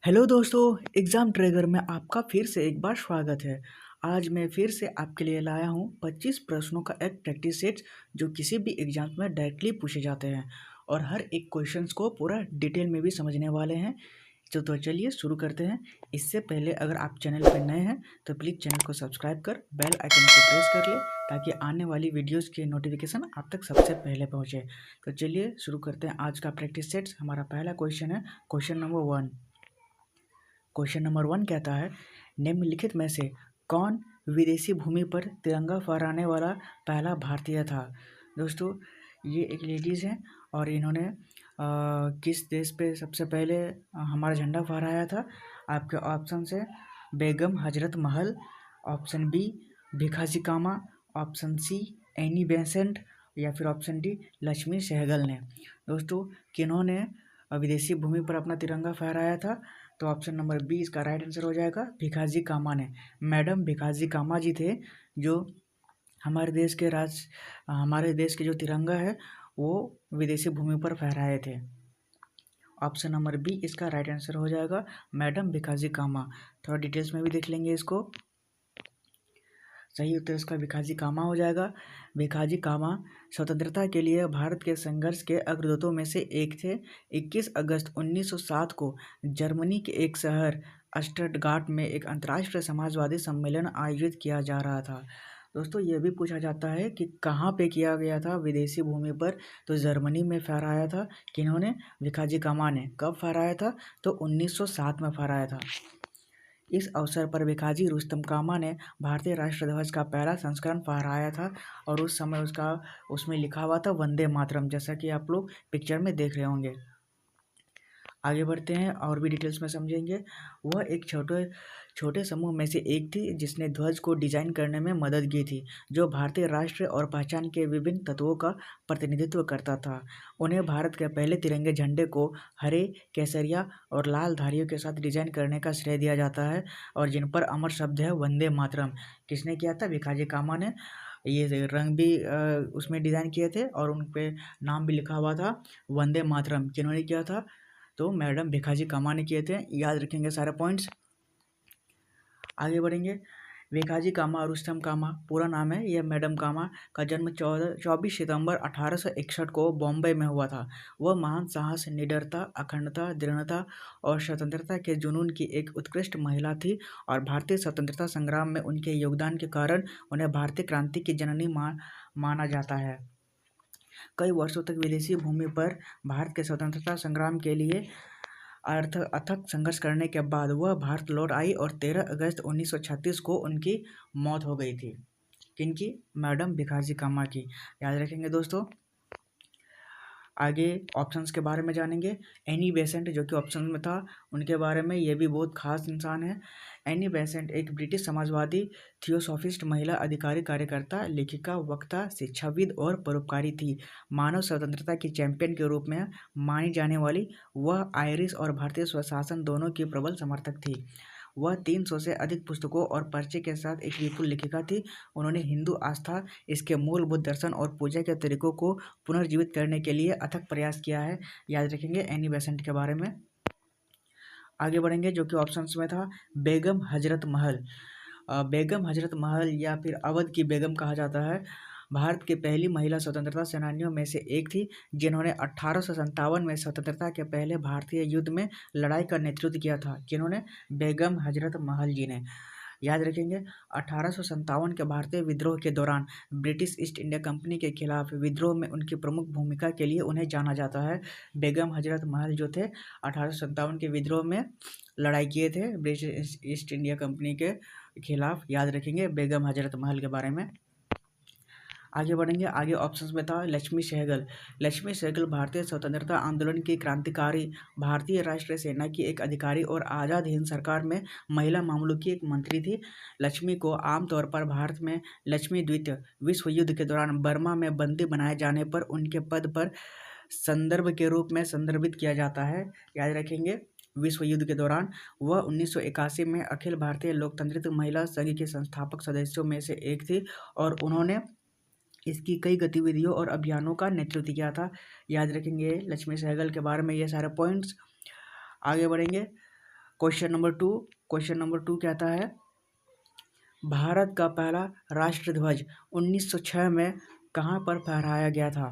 Hello दोस्तों, exam tracker में आपका फिर से एक बार स्वागत है। आज मैं फिर से आपके लिए लाया हूँ 25 प्रश्नों का एक प्रैक्टिस सेट जो किसी भी एग्ज़ाम में डायरेक्टली पूछे जाते हैं और हर एक क्वेश्चंस को पूरा डिटेल में भी समझने वाले हैं। तो चलिए शुरू करते हैं। इससे पहले अगर आप चैनल पर नए हैं तो प्लीज़ चैनल को सब्सक्राइब कर बेल आइकन को प्रेस कर ले ताकि आने वाली वीडियोज़ के नोटिफिकेशन आप तक सबसे पहले पहुँचे। तो चलिए शुरू करते हैं आज का प्रैक्टिस सेट। हमारा पहला क्वेश्चन है क्वेश्चन नंबर 1। क्वेश्चन नंबर 1 कहता है, निम्नलिखित में से कौन विदेशी भूमि पर तिरंगा फहराने वाला पहला भारतीय था। दोस्तों, ये एक लेडीज़ हैं और इन्होंने किस देश पे सबसे पहले हमारा झंडा फहराया था। आपके ऑप्शन है बेगम हजरत महल, ऑप्शन बी भिखाजी कामा, ऑप्शन सी एनी बेसेंट या फिर ऑप्शन डी लक्ष्मी सहगल ने। दोस्तों, किन्होंने विदेशी भूमि पर अपना तिरंगा फहराया था? तो ऑप्शन नंबर बी इसका राइट आंसर हो जाएगा, भिखाजी कामा ने। मैडम भिखाजी कामा जी थे जो हमारे देश के जो तिरंगा है वो विदेशी भूमि पर फहराए थे। ऑप्शन नंबर बी इसका राइट आंसर हो जाएगा, मैडम भिखाजी कामा। थोड़ा डिटेल्स में भी देख लेंगे इसको। सही उत्तर इसका भिखाजी कामा हो जाएगा। भिखाजी कामा स्वतंत्रता के लिए भारत के संघर्ष के अग्रदूतों में से एक थे। 21 अगस्त 1907 को जर्मनी के एक शहर स्टटगार्ट में एक अंतर्राष्ट्रीय समाजवादी सम्मेलन आयोजित किया जा रहा था। दोस्तों, ये भी पूछा जाता है कि कहाँ पे किया गया था विदेशी भूमि पर। तो जर्मनी में फहराया था। किन्होंने? भिखाजी कामा ने। कब फहराया था? तो 1907 में फहराया था। इस अवसर पर भिखाजी रुस्तम कामा ने भारतीय राष्ट्र ध्वज का पहला संस्करण फहराया था और उस समय उसमें लिखा हुआ था वंदे मातरम, जैसा कि आप लोग पिक्चर में देख रहे होंगे। आगे बढ़ते हैं और भी डिटेल्स में समझेंगे। वह एक छोटे छोटे समूह में से एक थी जिसने ध्वज को डिजाइन करने में मदद की थी, जो भारतीय राष्ट्र और पहचान के विभिन्न तत्वों का प्रतिनिधित्व करता था। उन्हें भारत के पहले तिरंगे झंडे को हरे, केसरिया और लाल धारियों के साथ डिजाइन करने का श्रेय दिया जाता है और जिन पर अमर शब्द है वंदे मातरम। किसने किया था? भिखाजी कामा ने। ये रंग भी उसमें डिज़ाइन किए थे और उन पे नाम भी लिखा हुआ था वंदे मातरम। किन्होंने किया था? तो मैडम भिखाजी कामा ने किए थे। याद रखेंगे सारे पॉइंट्स। आगे बढ़ेंगे। भिखाजी कामा रुस्तम कामा पूरा नाम है। यह मैडम कामा का जन्म 24 सितंबर 1861 को बॉम्बे में हुआ था। वह महान साहस, निडरता, अखंडता, दृढ़ता और स्वतंत्रता के जुनून की एक उत्कृष्ट महिला थी और भारतीय स्वतंत्रता संग्राम में उनके योगदान के कारण उन्हें भारतीय क्रांति की जननी माना जाता है। कई वर्षों तक विदेशी भूमि पर भारत के स्वतंत्रता संग्राम के लिए अथक संघर्ष करने के बाद वह भारत लौट आई और 13 अगस्त 1936 को उनकी मौत हो गई थी। किनकी? मैडम भिखाजी कामा की। याद रखेंगे दोस्तों। आगे ऑप्शंस के बारे में जानेंगे। एनी बेसेंट जो कि ऑप्शन में था, उनके बारे में, ये भी बहुत खास इंसान है। एनी बेसेंट एक ब्रिटिश समाजवादी, थियोसॉफिस्ट, महिला अधिकारी, कार्यकर्ता, लेखिका, वक्ता, शिक्षाविद और परोपकारी थी। मानव स्वतंत्रता की चैंपियन के रूप में मानी जाने वाली वह आयरिश और भारतीय स्वशासन दोनों की प्रबल समर्थक थी। वह 300 से अधिक पुस्तकों और पर्चे के साथ एक विपुल लेखिका थी। उन्होंने हिंदू आस्था, इसके मूलभूत दर्शन और पूजा के तरीकों को पुनर्जीवित करने के लिए अथक प्रयास किया है। याद रखेंगे एनी बेसेंट के बारे में। आगे बढ़ेंगे जो कि ऑप्शंस में था बेगम हजरत महल। बेगम हजरत महल या फिर अवध की बेगम कहा जाता है। भारत की पहली महिला स्वतंत्रता सेनानियों में से एक थी जिन्होंने 1857 में स्वतंत्रता के पहले भारतीय युद्ध में लड़ाई का नेतृत्व किया था। जिन्होंने? बेगम हजरत महल जी ने। याद रखेंगे 1857 के भारतीय विद्रोह के दौरान ब्रिटिश ईस्ट इंडिया कंपनी के खिलाफ विद्रोह में उनकी प्रमुख भूमिका के लिए उन्हें जाना जाता है। बेगम हजरत महल जो थे 1857 के विद्रोह में लड़ाई किए थे ब्रिटिश ईस्ट इंडिया कंपनी के खिलाफ। याद रखेंगे बेगम हजरत महल के बारे में। आगे बढ़ेंगे। आगे ऑप्शंस में था लक्ष्मी सहगल। लक्ष्मी सहगल भारतीय स्वतंत्रता आंदोलन की क्रांतिकारी, भारतीय राष्ट्रीय सेना की एक अधिकारी और आज़ाद हिंद सरकार में महिला मामलों की एक मंत्री थी। लक्ष्मी को आमतौर पर भारत में लक्ष्मी द्वितीय विश्व युद्ध के दौरान बर्मा में बंदी बनाए जाने पर उनके पद पर संदर्भ के रूप में संदर्भित किया जाता है। याद रखेंगे विश्व युद्ध के दौरान वह 1981 में अखिल भारतीय लोकतांत्रिक महिला संघ के संस्थापक सदस्यों में से एक थी और उन्होंने इसकी कई गतिविधियों और अभियानों का नेतृत्व किया था। याद रखेंगे लक्ष्मी सहगल के बारे में ये सारे पॉइंट्स। आगे बढ़ेंगे। क्वेश्चन नंबर 2 कहता है, भारत का पहला राष्ट्र ध्वज 1906 में कहाँ पर फहराया गया था?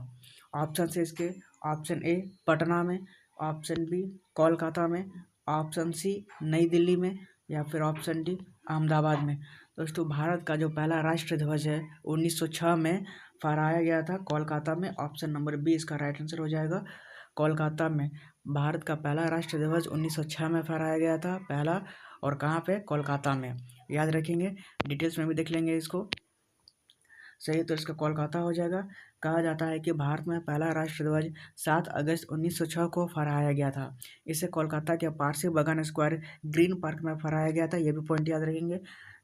ऑप्शन है इसके, ऑप्शन ए पटना में, ऑप्शन बी कोलकाता में, ऑप्शन सी नई दिल्ली में, या फिर ऑप्शन डी अहमदाबाद में। दोस्तों, भारत का जो पहला राष्ट्र ध्वज है 1906 में फहराया गया था कोलकाता में। ऑप्शन नंबर बी इसका राइट आंसर हो जाएगा, कोलकाता में। भारत का पहला राष्ट्र ध्वज 1906 में फहराया गया था, पहला, और कहाँ पे? कोलकाता में। याद रखेंगे, डिटेल्स में भी देख लेंगे इसको। सही तो इसका कोलकाता हो जाएगा। कहा जाता है कि भारत में पहला राष्ट्र ध्वज 7 अगस्त 1906 को फहराया गया था। इसे कोलकाता के पारसी बागान स्क्वायर ग्रीन पार्क में फहराया गया था। ये भी पॉइंट याद रखेंगे।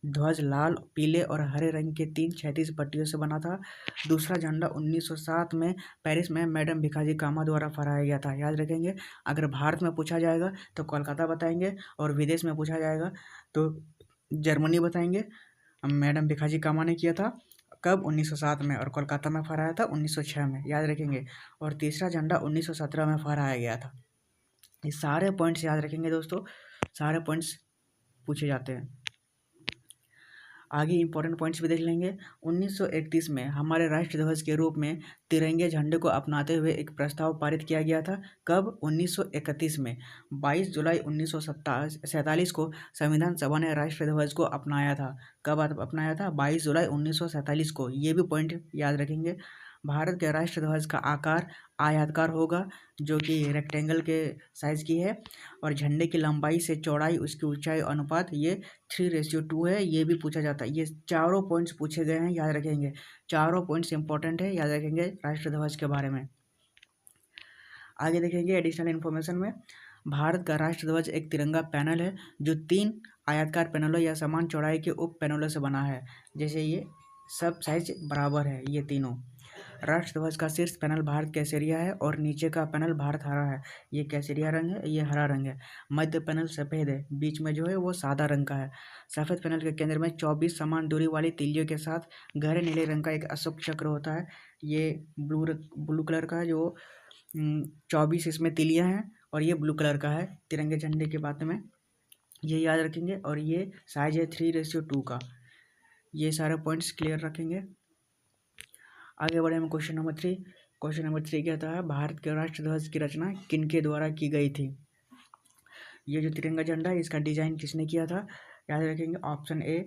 ध्वज लाल, पीले और हरे रंग के 3 क्षैतिज पट्टियों से बना था। दूसरा झंडा 1907 में पेरिस में मैडम भिखाजी कामा द्वारा फहराया गया था। याद रखेंगे, अगर भारत में पूछा जाएगा तो कोलकाता बताएंगे, और विदेश में पूछा जाएगा तो जर्मनी बताएंगे। मैडम भिखाजी कामा ने किया था कब? 1907 में, और कोलकाता में फहराया था 1906 में। याद रखेंगे। और तीसरा झंडा 1917 में फहराया गया था। ये सारे पॉइंट्स याद रखेंगे दोस्तों, सारे पॉइंट्स पूछे जाते हैं। आगे इंपॉर्टेंट पॉइंट्स भी देख लेंगे। 1931 में हमारे राष्ट्र ध्वज के रूप में तिरंगे झंडे को अपनाते हुए एक प्रस्ताव पारित किया गया था। कब? 1931 में। 22 जुलाई 1947 को संविधान सभा ने राष्ट्र ध्वज को अपनाया था। कब अपनाया था? 22 जुलाई 1947 को। ये भी पॉइंट याद रखेंगे। भारत के राष्ट्र ध्वज का आकार आयताकार होगा, जो कि रेक्टेंगल के साइज़ की है, और झंडे की लंबाई से चौड़ाई, उसकी ऊंचाई अनुपात ये 3:2 है। ये भी पूछा जाता है। ये चारों पॉइंट्स पूछे गए हैं, याद रखेंगे। चारों पॉइंट्स इंपॉर्टेंट है, याद रखेंगे राष्ट्र ध्वज के बारे में। आगे देखेंगे एडिशनल इन्फॉर्मेशन में। भारत का राष्ट्र ध्वज एक तिरंगा पैनल है जो 3 आयताकार पैनलों या समान चौड़ाई के उप पैनलों से बना है। जैसे ये सब साइज बराबर है ये तीनों। राष्ट्र ध्वज का शीर्ष पैनल भारत केसरिया है और नीचे का पैनल भारत हरा है। ये केसरिया रंग है, ये हरा रंग है। मध्य पैनल सफ़ेद है, बीच में जो है वो सादा रंग का है। सफ़ेद पैनल के केंद्र में 24 समान दूरी वाली तीलियों के साथ गहरे नीले रंग का एक अशोक चक्र होता है। ये ब्लू कलर का, जो 24 इसमें तीलियाँ हैं, और ये ब्लू कलर का है। तिरंगे झंडे की बात में ये याद रखेंगे। और ये साइज है 3:2 का। ये सारे पॉइंट्स क्लियर रखेंगे। आगे बढ़े हम क्वेश्चन नंबर 3। क्वेश्चन नंबर 3 कहता है, भारत के राष्ट्र ध्वज की रचना किनके द्वारा की गई थी? ये जो तिरंगा झंडा है इसका डिजाइन किसने किया था? याद रखेंगे। Option A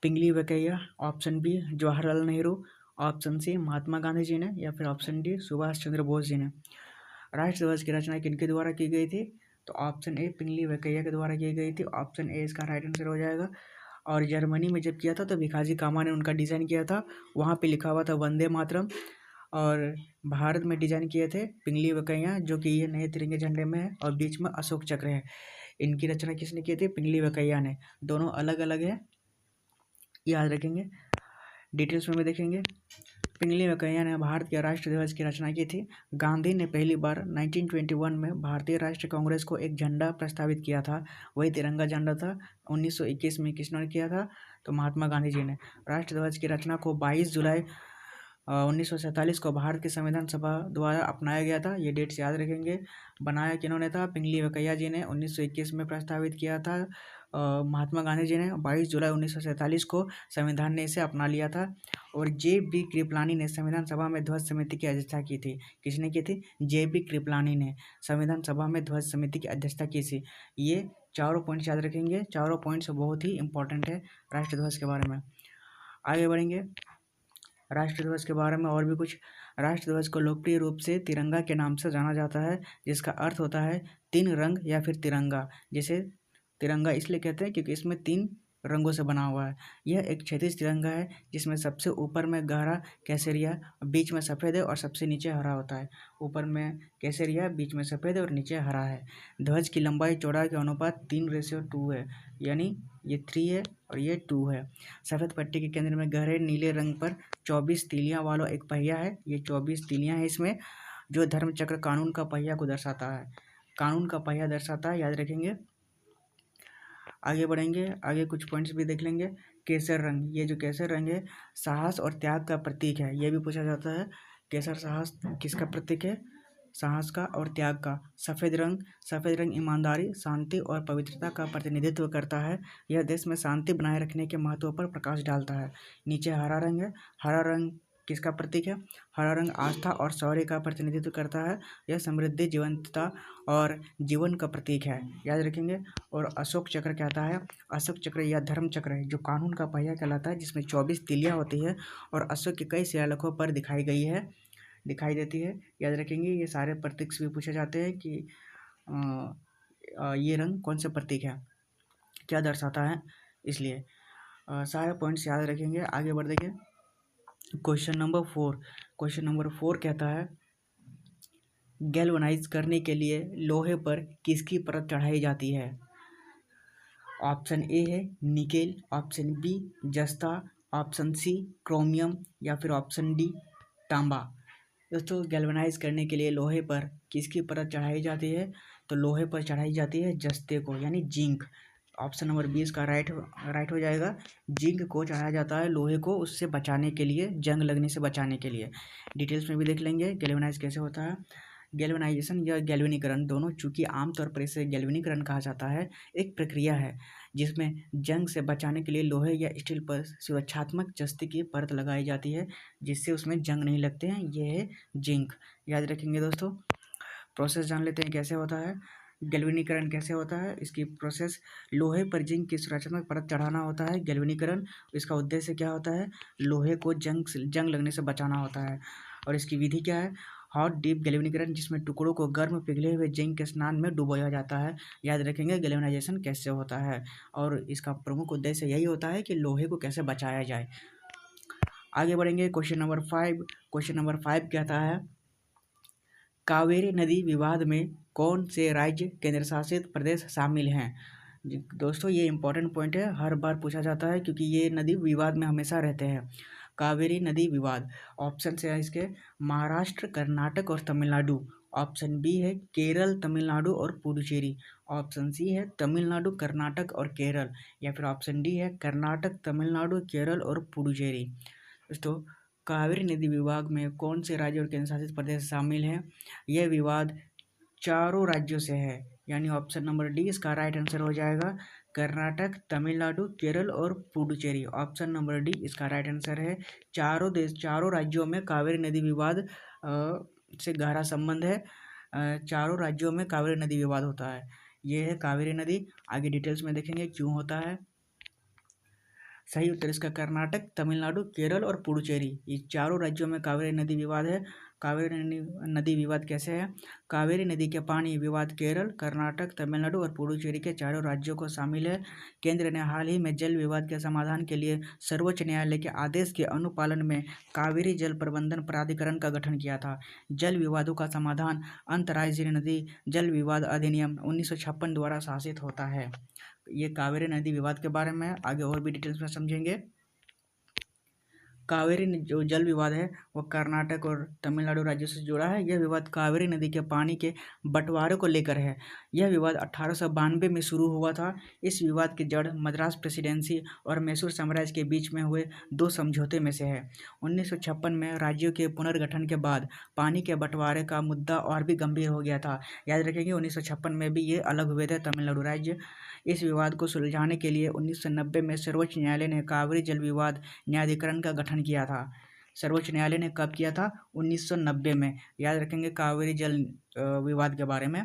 Pingali Venkayya, option B Jawaharlal Nehru, option C Mahatma Gandhi ji ने, या फिर ऑप्शन डी सुभाष चंद्र बोस जी ने। राष्ट्र ध्वज की रचना किनके द्वारा की गई थी? तो ऑप्शन ए पिंगली वेंकैया के द्वारा की गई थी। ऑप्शन ए इसका राइट आंसर हो जाएगा। और जर्मनी में जब किया था तो भिखाजी कामा ने उनका डिज़ाइन किया था। वहाँ पे लिखा हुआ था वंदे मातरम। और भारत में डिज़ाइन किए थे पिंगली वेंकैया, जो कि ये नए तिरंगे झंडे में है, और बीच में अशोक चक्र है। इनकी रचना किसने की थी? पिंगली वेंकैया ने। दोनों अलग अलग है, याद रखेंगे। डिटेल्स में भी देखेंगे। पिंगली वेंकैया ने भारत के राष्ट्र ध्वज की रचना की थी। गांधी ने पहली बार 1921 में भारतीय राष्ट्रीय कांग्रेस को एक झंडा प्रस्तावित किया था, वही तिरंगा झंडा था। 1921 में किसने किया था? तो महात्मा गांधी जी ने। राष्ट्र ध्वज की रचना को 22 जुलाई 1947 को भारत की संविधान सभा द्वारा अपनाया गया था। ये डेट्स याद रखेंगे। बनाया किन्होंने था? पिंगली वेंकैया जी ने 1921 में प्रस्तावित किया था। महात्मा गांधी जी ने 22 जुलाई 1947 को संविधान ने इसे अपना लिया था। और जे.बी. कृपलानी ने संविधान सभा में ध्वज समिति की अध्यक्षता की थी। किसने की थी? जे.बी. कृपलानी ने संविधान सभा में ध्वज समिति की अध्यक्षता की थी। ये चारों पॉइंट्स याद रखेंगे। चारों पॉइंट्स बहुत ही इंपॉर्टेंट है राष्ट्र ध्वज के बारे में। आगे बढ़ेंगे राष्ट्र ध्वज के बारे में और भी कुछ। राष्ट्र ध्वज को लोकप्रिय रूप से तिरंगा के नाम से जाना जाता है, जिसका अर्थ होता है 3 रंग या फिर तिरंगा। जैसे तिरंगा इसलिए कहते हैं क्योंकि इसमें 3 रंगों से बना हुआ है। यह एक क्षैतिज तिरंगा है जिसमें सबसे ऊपर में गहरा केसरिया, बीच में सफ़ेद है और सबसे नीचे हरा होता है। ऊपर में केसरिया, बीच में सफ़ेद और नीचे हरा है। ध्वज की लंबाई चौड़ाई के अनुपात 3:2 है, यानी ये 3 है और ये 2 है। सफ़ेद पट्टी के केंद्र में गहरे नीले रंग पर 24 तीलियां वाला एक पहिया है। ये 24 तीलियां हैं इसमें, जो धर्म चक्र कानून का पहिया को दर्शाता है। कानून का पहिया दर्शाता है, याद रखेंगे। आगे बढ़ेंगे, आगे कुछ पॉइंट्स भी देख लेंगे। केसर रंग, ये जो केसर रंग है साहस और त्याग का प्रतीक है। ये भी पूछा जाता है, केसर साहस किसका प्रतीक है? साहस का और त्याग का। सफ़ेद रंग ईमानदारी, शांति और पवित्रता का प्रतिनिधित्व करता है। यह देश में शांति बनाए रखने के महत्व पर प्रकाश डालता है। नीचे हरा रंग है। हरा रंग किसका प्रतीक है? हरा रंग आस्था और शौर्य का प्रतिनिधित्व करता है। यह समृद्धि, जीवंतता और जीवन का प्रतीक है, याद रखेंगे। और अशोक चक्र कहता है, अशोक चक्र या धर्म चक्र है जो कानून का पहिया कहलाता है, जिसमें 24 तीलियां होती है और अशोक के कई शिलालेखों पर दिखाई देती है, याद रखेंगे। ये सारे प्रतीक से भी पूछे जाते हैं कि ये रंग कौन सा प्रतीक है, क्या दर्शाता है, इसलिए सारे पॉइंट्स याद रखेंगे। आगे बढ़ देंगे। क्वेश्चन नंबर 4 कहता है, गैल्वनाइज करने के लिए लोहे पर किसकी परत चढ़ाई जाती है? ऑप्शन ए है निकेल, ऑप्शन बी जस्ता, ऑप्शन सी क्रोमियम या फिर ऑप्शन डी तांबा। दोस्तों, गैल्वनाइज करने के लिए लोहे पर किसकी परत चढ़ाई जाती है? तो लोहे पर चढ़ाई जाती है जस्ते को, यानी जिंक। ऑप्शन नंबर 20 का राइट हो जाएगा। जिंक को चढ़ाया जाता है लोहे को, उससे बचाने के लिए, जंग लगने से बचाने के लिए। डिटेल्स में भी देख लेंगे गैल्वेनाइज कैसे होता है। गैल्वेनाइजेशन या गैल्वेनीकरण दोनों, चूंकि आमतौर पर इसे गैल्वेनीकरण कहा जाता है, एक प्रक्रिया है जिसमें जंग से बचाने के लिए लोहे या स्टील पर सुरक्षात्मक जस्ते की परत लगाई जाती है, जिससे उसमें जंग नहीं लगते हैं। यह है जिंक, याद रखेंगे दोस्तों। प्रोसेस जान लेते हैं कैसे होता है, गैल्वेनीकरण कैसे होता है। इसकी प्रोसेस, लोहे पर जिंक की सुरक्षात्मक परत चढ़ाना होता है गैल्वेनीकरण। इसका उद्देश्य क्या होता है? लोहे को जंग लगने से बचाना होता है। और इसकी विधि क्या है? हॉट डीप गैल्वेनीकरण, जिसमें टुकड़ों को गर्म पिघले हुए जिंक के स्नान में डुबोया जाता है। याद रखेंगे गैल्वेनाइजेशन कैसे होता है, और इसका प्रमुख उद्देश्य यही होता है कि लोहे को कैसे बचाया जाए। आगे बढ़ेंगे। क्वेश्चन नंबर 5 कहता है, कावेरी नदी विवाद में कौन से राज्य, केंद्र शासित प्रदेश शामिल हैं? दोस्तों, ये इंपॉर्टेंट पॉइंट है, हर बार पूछा जाता है क्योंकि ये नदी विवाद में हमेशा रहते हैं। कावेरी नदी विवाद, ऑप्शन से है इसके महाराष्ट्र, कर्नाटक और तमिलनाडु। ऑप्शन बी है केरल, तमिलनाडु और पुडुचेरी। ऑप्शन सी है तमिलनाडु, कर्नाटक और केरल। या फिर ऑप्शन डी है कर्नाटक, तमिलनाडु, केरल और पुडुचेरी। दोस्तों, कावेरी नदी विवाद में कौन से राज्य और केंद्र शासित प्रदेश शामिल हैं? यह विवाद चारों राज्यों से है, यानी ऑप्शन नंबर डी इसका राइट आंसर हो जाएगा। कर्नाटक, तमिलनाडु, केरल और पुडुचेरी। ऑप्शन नंबर डी इसका राइट आंसर है। चारों राज्यों में कावेरी नदी विवाद से गहरा संबंध है। चारों राज्यों में कावेरी नदी विवाद होता है। ये है कावेरी नदी। आगे डिटेल्स में देखेंगे क्यों होता है। सही उत्तर इसका कर्नाटक, तमिलनाडु, केरल और पुडुचेरी, ये चारों राज्यों में कावेरी नदी विवाद है। कावेरी नदी विवाद कैसे है? कावेरी नदी के पानी विवाद केरल, कर्नाटक, तमिलनाडु और पुडुचेरी के चारों राज्यों को शामिल है। केंद्र ने हाल ही में जल विवाद के समाधान के लिए सर्वोच्च न्यायालय के आदेश के अनुपालन में कावेरी जल प्रबंधन प्राधिकरण का गठन किया था। जल विवादों का समाधान अंतर्राज्यीय नदी जल विवाद अधिनियम 1956 द्वारा शासित होता है। ये कावेरी नदी विवाद के बारे में। आगे और भी डिटेल्स में समझेंगे। कावेरी जो जल विवाद है वो कर्नाटक और तमिलनाडु राज्यों से जुड़ा है। यह विवाद कावेरी नदी के पानी के बंटवारे को लेकर है। यह विवाद 1892 में शुरू हुआ था। इस विवाद की जड़ मद्रास प्रेसिडेंसी और मैसूर साम्राज्य के बीच में हुए दो समझौते में से है। 1956 में राज्यों के पुनर्गठन के बाद पानी के बंटवारे का मुद्दा और भी गंभीर हो गया था। याद रखेंगे 1956 में भी ये अलग हुए थे तमिलनाडु राज्य। इस विवाद को सुलझाने के लिए 1990 में सर्वोच्च न्यायालय ने कावेरी जल विवाद न्यायाधिकरण का गठन किया था। सर्वोच्च न्यायालय ने कब किया था? 1990 में। याद रखेंगे कावेरी जल विवाद के बारे में।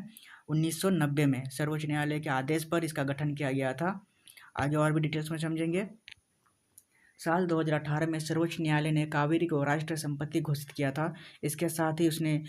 1990 में सर्वोच्च न्यायालय के आदेश पर इसका गठन किया गया था। आगे और भी डिटेल्स में समझेंगे। साल 2018 में सर्वोच्च न्यायालय ने कावेरी को राष्ट्रीय संपत्ति घोषित किया था। इसके साथ ही उसने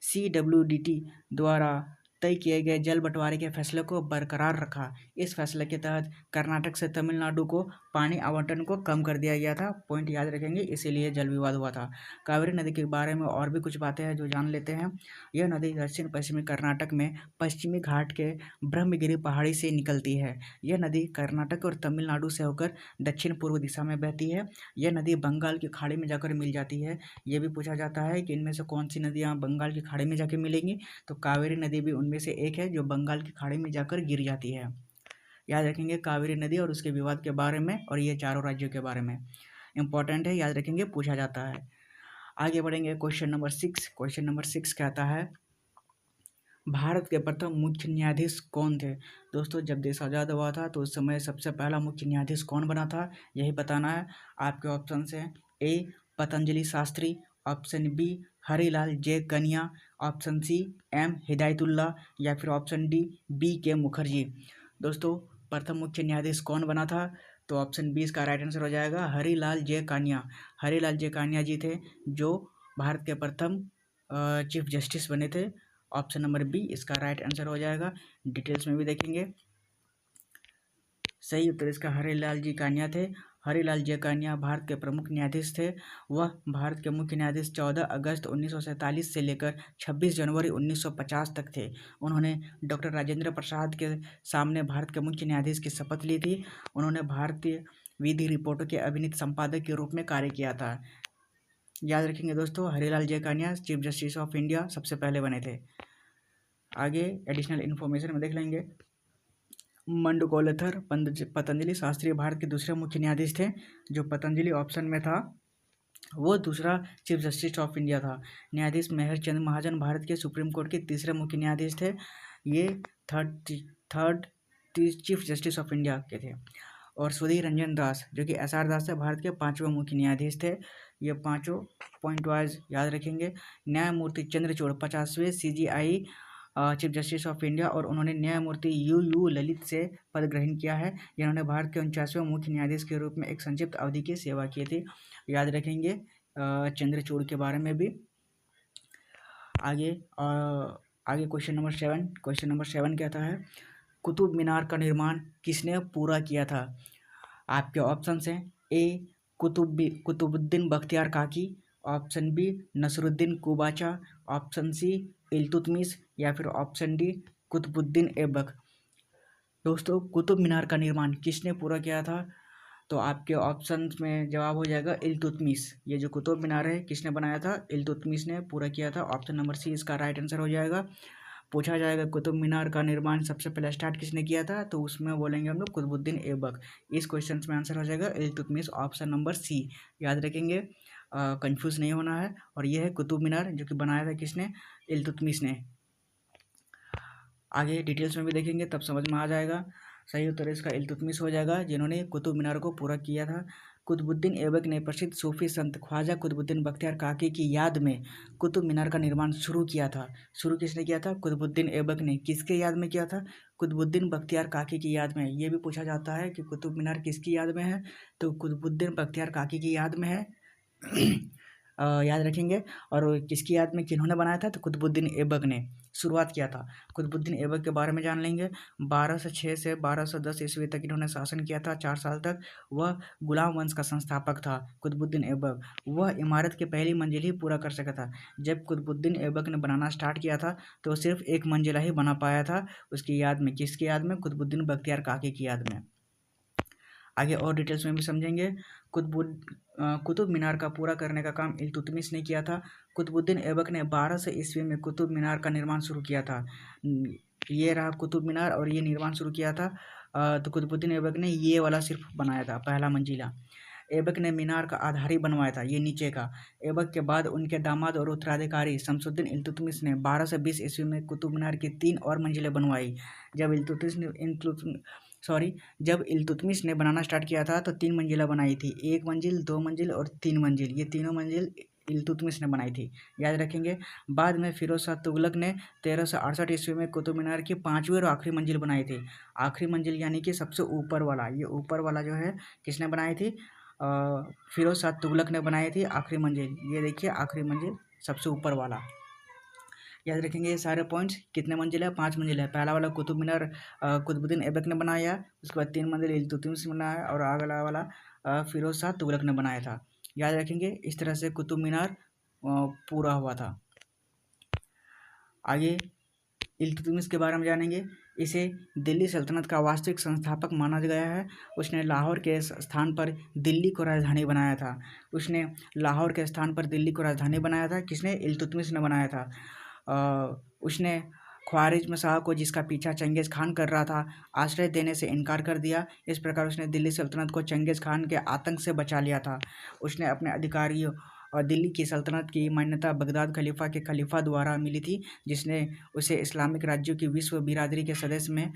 CWDT द्वारा तय किए गए जल बंटवारे के फैसले को बरकरार रखा। इस फैसले के तहत कर्नाटक से तमिलनाडु को पानी आवंटन को कम कर दिया गया था। पॉइंट याद रखेंगे, इसीलिए जल विवाद हुआ था। कावेरी नदी के बारे में और भी कुछ बातें हैं जो जान लेते हैं। यह नदी दक्षिण पश्चिमी कर्नाटक में पश्चिमी घाट के ब्रह्मगिरी पहाड़ी से निकलती है। यह नदी कर्नाटक और तमिलनाडु से होकर दक्षिण पूर्व दिशा में बहती है। यह नदी बंगाल की खाड़ी में जाकर मिल जाती है। ये भी पूछा जाता है कि इनमें से कौन सी नदियाँ बंगाल की खाड़ी में जाकर मिलेंगी, तो कावेरी नदी भी उनमें से एक है जो बंगाल की खाड़ी में जाकर गिर जाती है। याद रखेंगे कावेरी नदी और उसके विवाद के बारे में, और ये चारों राज्यों के बारे में इंपॉर्टेंट है, याद रखेंगे, पूछा जाता है। आगे बढ़ेंगे। क्वेश्चन नंबर 6 कहता है, भारत के प्रथम मुख्य न्यायाधीश कौन थे? दोस्तों, जब देश आज़ाद हुआ था तो उस समय सबसे पहला मुख्य न्यायाधीश कौन बना था, यही बताना है। आपके ऑप्शन हैं ए पतंजलि शास्त्री, ऑप्शन बी हरिलाल जे कनिया, ऑप्शन सी एम हिदायतुल्ला या फिर ऑप्शन डी बी के मुखर्जी। दोस्तों, प्रथम मुख्य न्यायाधीश कौन बना था? तो ऑप्शन बी इसका राइट आंसर हो जाएगा, हरिलाल जे कानिया। हरिलाल जे कानिया जी थे जो भारत के प्रथम चीफ जस्टिस बने थे। ऑप्शन नंबर बी इसका राइट आंसर हो जाएगा। डिटेल्स में भी देखेंगे। सही उत्तर इसका हरिलाल जी कानिया थे। हरिलाल जी कानिया भारत के प्रमुख न्यायाधीश थे। वह भारत के मुख्य न्यायाधीश 14 अगस्त 1947 से लेकर 26 जनवरी 1950 तक थे। उन्होंने डॉक्टर राजेंद्र प्रसाद के सामने भारत के मुख्य न्यायाधीश की शपथ ली थी। उन्होंने भारतीय विधि रिपोर्टों के अभिनीत संपादक के रूप में कार्य किया था। याद रखेंगे दोस्तों, Harilal J Kania chief justice of India सबसे पहले बने थे। आगे एडिशनल इन्फॉर्मेशन में देख लेंगे। मंडकोलथर पतंजलि शास्त्री भारत के दूसरे मुख्य न्यायाधीश थे। जो पतंजलि ऑप्शन में था वो दूसरा चीफ जस्टिस ऑफ इंडिया था। न्यायाधीश मेहर चंद महाजन भारत के सुप्रीम कोर्ट के तीसरे मुख्य न्यायाधीश थे। ये third chief justice of India के थे। और सुधीर रंजन दास जो कि SR दास है भारत के 5वें मुख्य न्यायाधीश थे। ये पांचों पॉइंट वाइज याद रखेंगे। न्यायमूर्ति चंद्रचूड़ 50वें CJI chief justice of India और उन्होंने न्यायमूर्ति यू ललित से पद ग्रहण किया है। जिन्होंने भारत के 49वें मुख्य न्यायाधीश के रूप में एक संक्षिप्त अवधि की सेवा की थी। याद रखेंगे चंद्रचूड़ के बारे में भी। आगे क्वेश्चन नंबर 7 कहता है, कुतुब मीनार का निर्माण किसने पूरा किया था? आपके ऑप्शन हैं ए Qutbuddin Bakhtiyar Kaki, option B Nasiruddin Qubacha, option C Iltutmish या फिर ऑप्शन डी कुतुबुद्दीन ऐबक। दोस्तों, कुतुब मीनार का निर्माण किसने पूरा किया था? तो आपके ऑप्शन में जवाब हो जाएगा इल्तुतमिश। ये जो कुतुब मीनार है किसने बनाया था? इल्तुतमिश ने पूरा किया था। ऑप्शन नंबर सी इसका राइट आंसर हो जाएगा। पूछा जाएगा कुतुब मीनार का निर्माण सबसे पहले स्टार्ट किसने किया था, तो उसमें बोलेंगे हम लोग कुतुबुद्दीन ऐबक। इस क्वेश्चन में आंसर हो जाएगा इल्तुतमिश, ऑप्शन नंबर सी। याद रखेंगे, कंफ्यूज नहीं होना है। और ये है कुतुब मीनार जो कि बनाया था किसने? इल्तुतमिश ने। आगे डिटेल्स में भी देखेंगे तब समझ में आ जाएगा। सही उत्तर इसका इल्तुतमिश हो जाएगा, जिन्होंने कुतुब मीनार को पूरा किया था। कुतुबुद्दीन ऐबक ने प्रसिद्ध सूफी संत ख्वाजा कुतुबुद्दीन बख्तियार काकी की याद में कुतुब मीनार का निर्माण शुरू किया था। शुरू किसने किया था? कुतुबुद्दीन ऐबक ने। किसके याद में किया था? कुतुबुद्दीन बख्तियार काकी की याद में। ये भी पूछा जाता है कि कुतुब मीनार किसकी याद में है, तो कुतुबुद्दीन बख्तियार काकी की याद में है। याद रखेंगे। और किसकी याद में किन्होंने बनाया था? तो कुतुबुद्दीन ऐबक ने शुरुआत किया था। कुतुबुद्दीन ऐबक के बारे में जान लेंगे। 1206 से 1210 ईस्वी तक इन्होंने शासन किया था, 4 साल तक। वह गुलाम वंश का संस्थापक था कुतुबुद्दीन ऐबक। वह इमारत की पहली मंजिल ही पूरा कर सका था। जब कुतुबुद्दीन ऐबक ने बनाना स्टार्ट किया था तो सिर्फ एक मंजिला ही बना पाया था। उसकी याद में, किसकी याद में? कुतुबुद्दीन बख्तियार काकी की याद में। आगे और डिटेल्स में भी समझेंगे। कुतुब मीनार का पूरा करने का काम इल्तुतमिश ने किया था। कुतुबुद्दीन ऐबक ने 1200 ईस्वी में कुतुब मीनार का निर्माण शुरू किया था। ये रहा कुतुब मीनार और ये निर्माण शुरू किया था। तो कुतुबुद्दीन ऐबक ने ये वाला सिर्फ बनाया था, पहला मंजिला। ऐबक ने मीनार का आधार ही बनवाया था, ये नीचे का। ऐबक के बाद उनके दामाद और उत्तराधिकारी शमसुद्दीन इल्तुतमिश ने 1220 ईस्वी में कुतुब मीनार की 3 और मंजिलें बनवाई। जब इल्तुतमिश ने बनाना स्टार्ट किया था तो 3 मंजिला बनाई थी, 1 मंजिल, 2 मंजिल और 3 मंजिल। ये तीनों मंजिल इल्तुतमिश ने बनाई थी। याद रखेंगे। बाद में फिरोज शाह तुगलक ने 1368 ईस्वी में कुतुब मीनार की 5वीं और आखिरी मंजिल बनाई थी। आखिरी मंजिल यानी कि सबसे ऊपर वाला, ये ऊपर वाला जो है किसने बनाई थी? फिरोज शाह तुगलक ने बनाई थी आखिरी मंजिल। ये देखिए आखिरी मंजिल सबसे ऊपर वाला। याद रखेंगे ये सारे पॉइंट्स। कितने मंजिल है? 5 मंजिल है। पहला वाला कुतुब मीनार कुतुबुद्दीन ऐबक ने बनाया, उसके बाद 3 मंजिल इल्तुतमिश ने बनाया और अगला वाला फिरोज शाह तुगलक ने बनाया था। याद रखेंगे, इस तरह से कुतुब मीनार पूरा हुआ था। आगे इल्तुतमिश के बारे में जानेंगे। इसे दिल्ली सल्तनत का वास्तविक संस्थापक माना गया है। उसने लाहौर के स्थान पर दिल्ली को राजधानी बनाया था। किसने? इल्तुतमिश ने बनाया था। उसने ख्वारिज़्म शाह को, जिसका पीछा चंगेज़ खान कर रहा था, आश्रय देने से इनकार कर दिया। इस प्रकार उसने दिल्ली सल्तनत को चंगेज़ खान के आतंक से बचा लिया था। उसने अपने और दिल्ली की सल्तनत की मान्यता बगदाद खलीफा के खलीफा द्वारा मिली थी, जिसने उसे इस्लामिक राज्यों की विश्व बिरादरी के सदस्य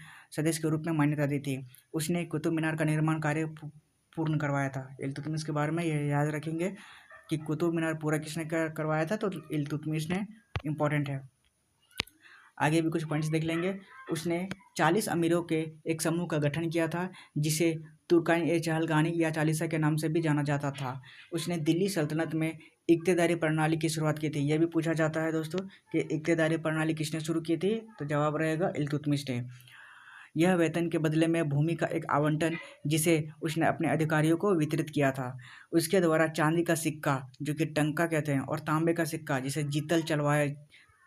के रूप में मान्यता दी थी। उसने कुतुब मीनार का निर्माण कार्य पूर्ण करवाया था। इल्तुतमिश के बारे में यह याद रखेंगे कि कुतुब मीनार पूरा किसने करवाया था, तो इल्तुतमिश ने, इम्पोर्टेंट है। आगे भी कुछ पॉइंट्स देख लेंगे। उसने 40 अमीरों के एक समूह का गठन किया था, जिसे तुर्कान-ए-चहलगानी या चालीसा के नाम से भी जाना जाता था। उसने दिल्ली सल्तनत में इक्तेदारी प्रणाली की शुरुआत की थी। यह भी पूछा जाता है दोस्तों कि इक्तेदारी प्रणाली किसने शुरू की थी, तो जवाब रहेगा इल्तुतमिश ने। यह वेतन के बदले में भूमि का एक आवंटन, जिसे उसने अपने अधिकारियों को वितरित किया था। उसके द्वारा चांदी का सिक्का, जो कि टंका कहते हैं, और तांबे का सिक्का, जिसे जीतल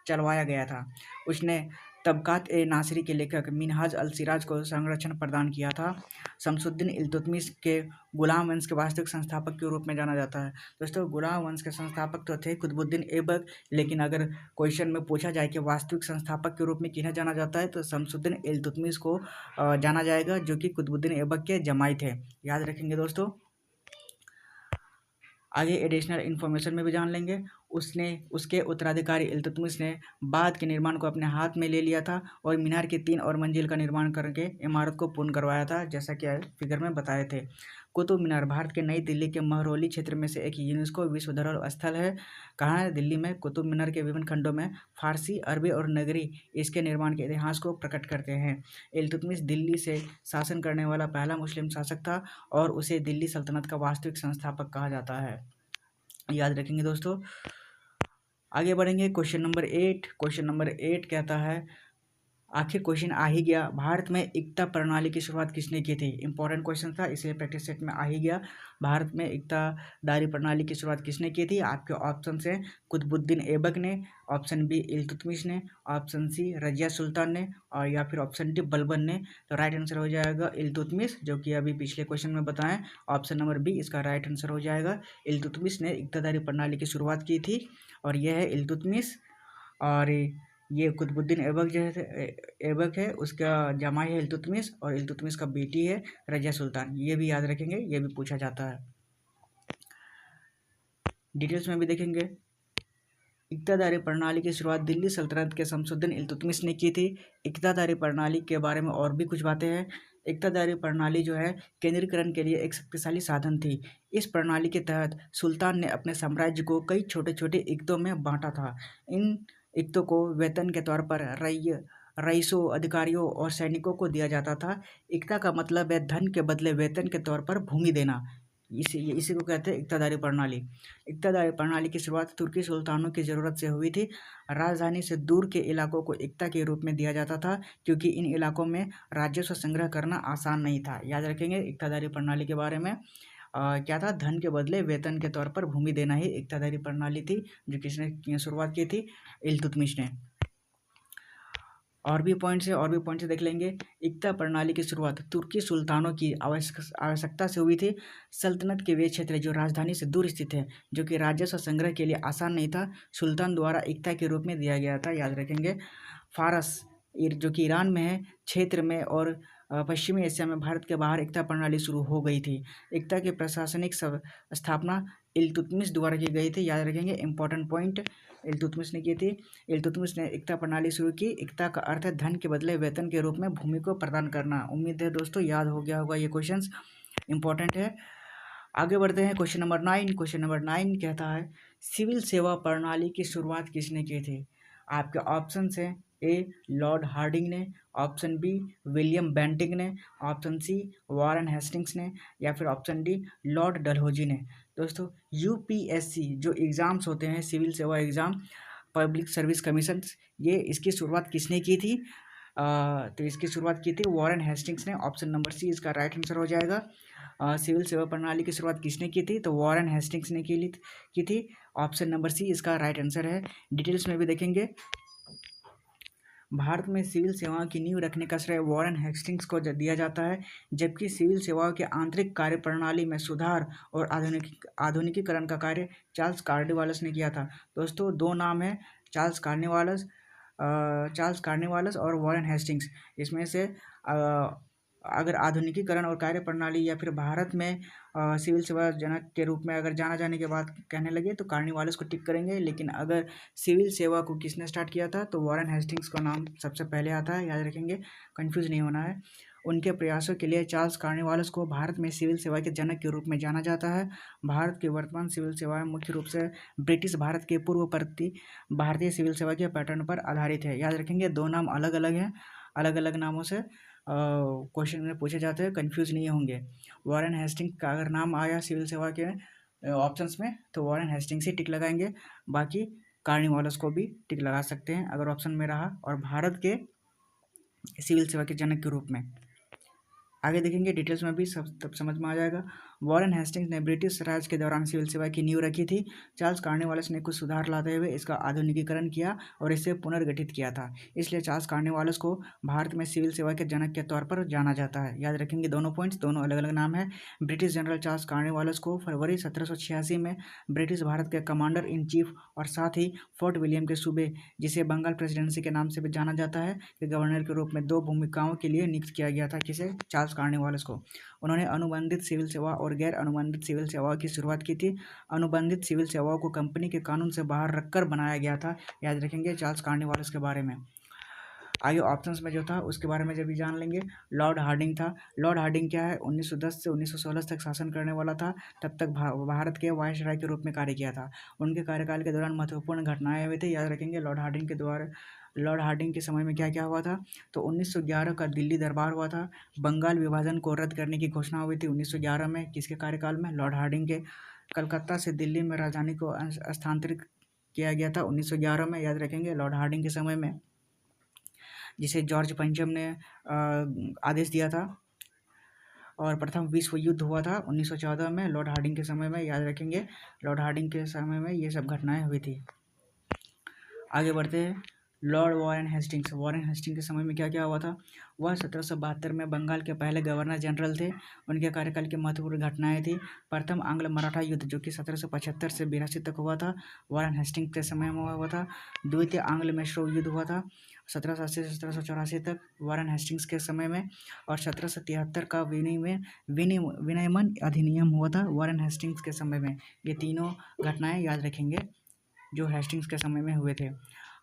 चलवाया गया था। उसने तबकात ए नासिरी के लेखक मिनहाज अल सिराज को संरक्षण प्रदान किया था। शमसुद्दीन इल्तुतमिश के गुलाम वंश के वास्तविक संस्थापक के रूप में जाना जाता है। दोस्तों, गुलाम वंश के संस्थापक तो थे कुतुबुद्दीन ऐबक, लेकिन अगर क्वेश्चन में पूछा जाए कि वास्तविक संस्थापक के रूप में किन्हें जाना जाता है, तो शमसुद्दीन इल्तुतमिश को जाना जाएगा, जो कि कुतुबुद्दीन ऐबक के जमाई थे। याद रखेंगे दोस्तों। आगे एडिशनल इन्फॉर्मेशन में भी जान लेंगे। उसके उत्तराधिकारी इल्तुतमिश ने बाद के निर्माण को अपने हाथ में ले लिया था और मीनार की 3 और मंजिल का निर्माण करके इमारत को पूर्ण करवाया था, जैसा कि फिगर में बताए थे। कुतुब मीनार भारत के नई दिल्ली के महरौली क्षेत्र में से एक यूनेस्को विश्व धरोहर स्थल है। कहाँ है? दिल्ली में। कुतुब मीनार के विभिन्न खंडों में फारसी, अरबी और नगरी इसके निर्माण के इतिहास को प्रकट करते हैं। इल्तुतमिश दिल्ली से शासन करने वाला पहला मुस्लिम शासक था और उसे दिल्ली सल्तनत का वास्तविक संस्थापक कहा जाता है। याद रखेंगे दोस्तों। आगे बढ़ेंगे। क्वेश्चन नंबर 8 कहता है, आखिर क्वेश्चन आ ही गया, भारत में एकता प्रणाली की शुरुआत किसने की थी? इंपॉर्टेंट क्वेश्चन था, इसलिए प्रैक्टिस सेट में आ ही गया। भारत में एकतादारी प्रणाली की शुरुआत किसने की थी? आपके ऑप्शन है कुतुबुद्दीन ऐबक ने, ऑप्शन बी इल्तुतमिश ने, ऑप्शन सी रजिया सुल्तान ने, और या फिर ऑप्शन डी बलबन ने। तो राइट आंसर हो जाएगा इल्तुतमिश, जो कि अभी पिछले क्वेश्चन में बताएं। ऑप्शन नंबर बी इसका राइट आंसर हो जाएगा। इल्तुतमिश ने एकतादारी प्रणाली की शुरुआत की थी, और यह है इल्तुतमिश। और ये कुतुबुद्दीन ऐबक जो है, ऐबक है, उसका जमाई है इल्तुतमिश, और इल्तुतमिश का बेटी है रजिया सुल्तान। ये भी याद रखेंगे, ये भी पूछा जाता है। डिटेल्स में भी देखेंगे। इक्तादारी प्रणाली की शुरुआत दिल्ली सल्तनत के शमसुद्दीन इल्तुतमिश ने की थी। इक्तादारी प्रणाली के बारे में और भी कुछ बातें हैं। इक्तादारी प्रणाली जो है केंद्रीकरण के लिए एक शक्तिशाली साधन थी। इस प्रणाली के तहत सुल्तान ने अपने साम्राज्य को कई छोटे छोटे इक्तों में बांटा था। इन इक्तों को वेतन के तौर पर रईसों, अधिकारियों और सैनिकों को दिया जाता था। इक्ता का मतलब है धन के बदले वेतन के तौर पर भूमि देना। इसी को कहते हैं इक्तादारी प्रणाली। इक्तादारी प्रणाली की शुरुआत तुर्की सुल्तानों की ज़रूरत से हुई थी। राजधानी से दूर के इलाकों को इक्ता के रूप में दिया जाता था, क्योंकि इन इलाकों में राजस्व संग्रह करना आसान नहीं था। याद रखेंगे इक्तादारी प्रणाली के बारे में। क्या था? धन के बदले वेतन के तौर पर भूमि देना ही इक्तादारी प्रणाली थी, जो किसने शुरुआत की थी? इल्तुतमिश ने। और भी पॉइंट्स देख लेंगे। इक्ता प्रणाली की शुरुआत तुर्की सुल्तानों की आवश्यकता से हुई थी। सल्तनत के वे क्षेत्र जो राजधानी से दूर स्थित है, जो कि राजस्व संग्रह के लिए आसान नहीं था, सुल्तान द्वारा इक्ता के रूप में दिया गया था। याद रखेंगे। फारस, जो कि ईरान में है, क्षेत्र में और पश्चिमी एशिया में भारत के बाहर इक्ता प्रणाली शुरू हो गई थी। इक्ता की प्रशासनिक स्थापना इल्तुतमिश द्वारा की गई थी। याद रखेंगे, इंपॉर्टेंट पॉइंट इल्तुतमिश ने की थी। इल्तुतमिश ने इक्ता प्रणाली शुरू की। इक्ता का अर्थ है धन के बदले वेतन के रूप में भूमि को प्रदान करना। उम्मीद है दोस्तों याद हो गया होगा, ये क्वेश्चंस इंपॉर्टेंट है। आगे बढ़ते हैं। क्वेश्चन नंबर 9 कहता है, सिविल सेवा प्रणाली की शुरुआत किसने की थी? आपके ऑप्शन हैं, ए लॉर्ड हार्डिंग ने, ऑप्शन बी विलियम बेंटिंग ने, ऑप्शन सी वॉरेन हेस्टिंग्स ने, या फिर ऑप्शन डी लॉर्ड डलहौजी ने। दोस्तों, यूपीएससी जो एग्ज़ाम्स होते हैं, सिविल सेवा एग्ज़ाम, पब्लिक सर्विस कमीशन, ये इसकी शुरुआत किसने की थी? तो इसकी शुरुआत की थी वॉरेन हेस्टिंग्स ने। ऑप्शन नंबर सी इसका राइट आंसर हो जाएगा। सिविल सेवा प्रणाली की शुरुआत किसने की थी? तो वॉरेन हेस्टिंग्स ने की थी। ऑप्शन नंबर सी इसका राइट आंसर है। डिटेल्स में भी देखेंगे। भारत में सिविल सेवाओं की नींव रखने का श्रेय वॉरेन हेस्टिंग्स को दिया जाता है, जबकि सिविल सेवाओं के आंतरिक कार्यप्रणाली में सुधार और आधुनिकीकरण का कार्य चार्ल्स कार्निवालिस ने किया था। दोस्तों, दो नाम है, चार्ल्स कार्निवालिस और वॉरेन हेस्टिंग्स। इसमें से अगर आधुनिकीकरण और कार्यप्रणाली या फिर भारत में सिविल सेवा जनक के रूप में अगर जाना जाने के बाद कहने लगे तो कार्निवालिस को टिक करेंगे। लेकिन अगर सिविल सेवा को किसने स्टार्ट किया था तो वॉरेन हेस्टिंग्स का नाम सबसे पहले आता है, याद रखेंगे, कंफ्यूज नहीं होना है। उनके प्रयासों के लिए चार्ल्स कार्निवालिस को भारत में सिविल सेवा के जनक के रूप में जाना जाता है। भारत की वर्तमान सिविल सेवाएं मुख्य रूप से ब्रिटिश भारत के पूर्ववर्ती भारतीय सिविल सेवा के पैटर्न पर आधारित है। याद रखेंगे, दो नाम अलग अलग हैं, अलग अलग नामों से क्वेश्चन में पूछे जाते हैं, कंफ्यूज नहीं होंगे। वॉरेन हेस्टिंग्स का अगर नाम आया सिविल सेवा के ऑप्शंस में तो वॉरेन हेस्टिंग्स ही टिक लगाएंगे, बाकी कार्निवालिस को भी टिक लगा सकते हैं अगर ऑप्शन में रहा, और भारत के सिविल सेवा के जनक के रूप में। आगे देखेंगे डिटेल्स में भी सब तब समझ में आ जाएगा। वॉरेन हेस्टिंग्स ने ब्रिटिश राज के दौरान सिविल सेवा की नींव रखी थी। चार्ल्स कार्निवालिस ने कुछ सुधार लाते हुए इसका आधुनिकीकरण किया और इसे पुनर्गठित किया था। इसलिए चार्ल्स कार्निवालिस को भारत में सिविल सेवा के जनक के तौर पर जाना जाता है। याद रखेंगे दोनों पॉइंट्स, दोनों अलग अलग नाम है। ब्रिटिश जनरल चार्ल्स कार्निवालिस को फरवरी 1786 में ब्रिटिश भारत के कमांडर इन चीफ और साथ ही फोर्ट विलियम के सूबे, जिसे बंगाल प्रेसिडेंसी के नाम से भी जाना जाता है, के गवर्नर के रूप में 2 भूमिकाओं के लिए नियुक्त किया गया था। किसे? चार्ल्स कार्निवालिस को। उन्होंने अनुबंधित सिविल सेवा और गैर अनुबंधित सिविल सेवा की शुरुआत की थी। अनुबंधित सिविल सेवाओं को कंपनी के कानून से बाहर रखकर बनाया गया था। याद रखेंगे चार्ल्स कार्निवालिस के बारे में। आगे ऑप्शंस में जो था उसके बारे में जब भी जान लेंगे। लॉर्ड हार्डिंग था। लॉर्ड हार्डिंग क्या है? 1910 से 1916 तक शासन करने वाला था। तब तक भारत के वायसराय के रूप में कार्य किया था। उनके कार्यकाल के दौरान महत्वपूर्ण घटनाएं हुई थी। याद रखेंगे लॉर्ड हार्डिंग के द्वारा, लॉर्ड हार्डिंग के समय में क्या क्या हुआ था तो 1911 का दिल्ली दरबार हुआ था। बंगाल विभाजन को रद्द करने की घोषणा हुई थी 1911 में। किसके कार्यकाल में? लॉर्ड हार्डिंग के। कलकत्ता से दिल्ली में राजधानी को स्थानांतरित किया गया था 1911 में। याद रखेंगे लॉर्ड हार्डिंग के समय में, जिसे जॉर्ज पंचम ने आदेश दिया था। और प्रथम विश्व युद्ध हुआ था 1914 में लॉर्ड हार्डिंग के समय में। याद रखेंगे लॉर्ड हार्डिंग के समय में ये सब घटनाएं हुई थी। आगे बढ़ते हैं। Lord Warren Hastings. Warren Hastings के समय में क्या क्या हुआ था? वह 1772 में बंगाल के पहले गवर्नर जनरल थे। उनके कार्यकाल की महत्वपूर्ण घटनाएं थी। प्रथम आंग्ल मराठा युद्ध जो कि 1775 से 82 तक हुआ था, वॉरेन हेस्टिंग्स के समय में हुआ था। द्वितीय आंग्ल मैसूर युद्ध हुआ था 1780 से 1784 तक, वॉरेन हेस्टिंग्स के समय में। और 1773 का विनियमन अधिनियम हुआ था वॉरेन हेस्टिंग्स के समय में। ये तीनों घटनाएं याद रखेंगे जो हेस्टिंग्स के समय में हुए थे।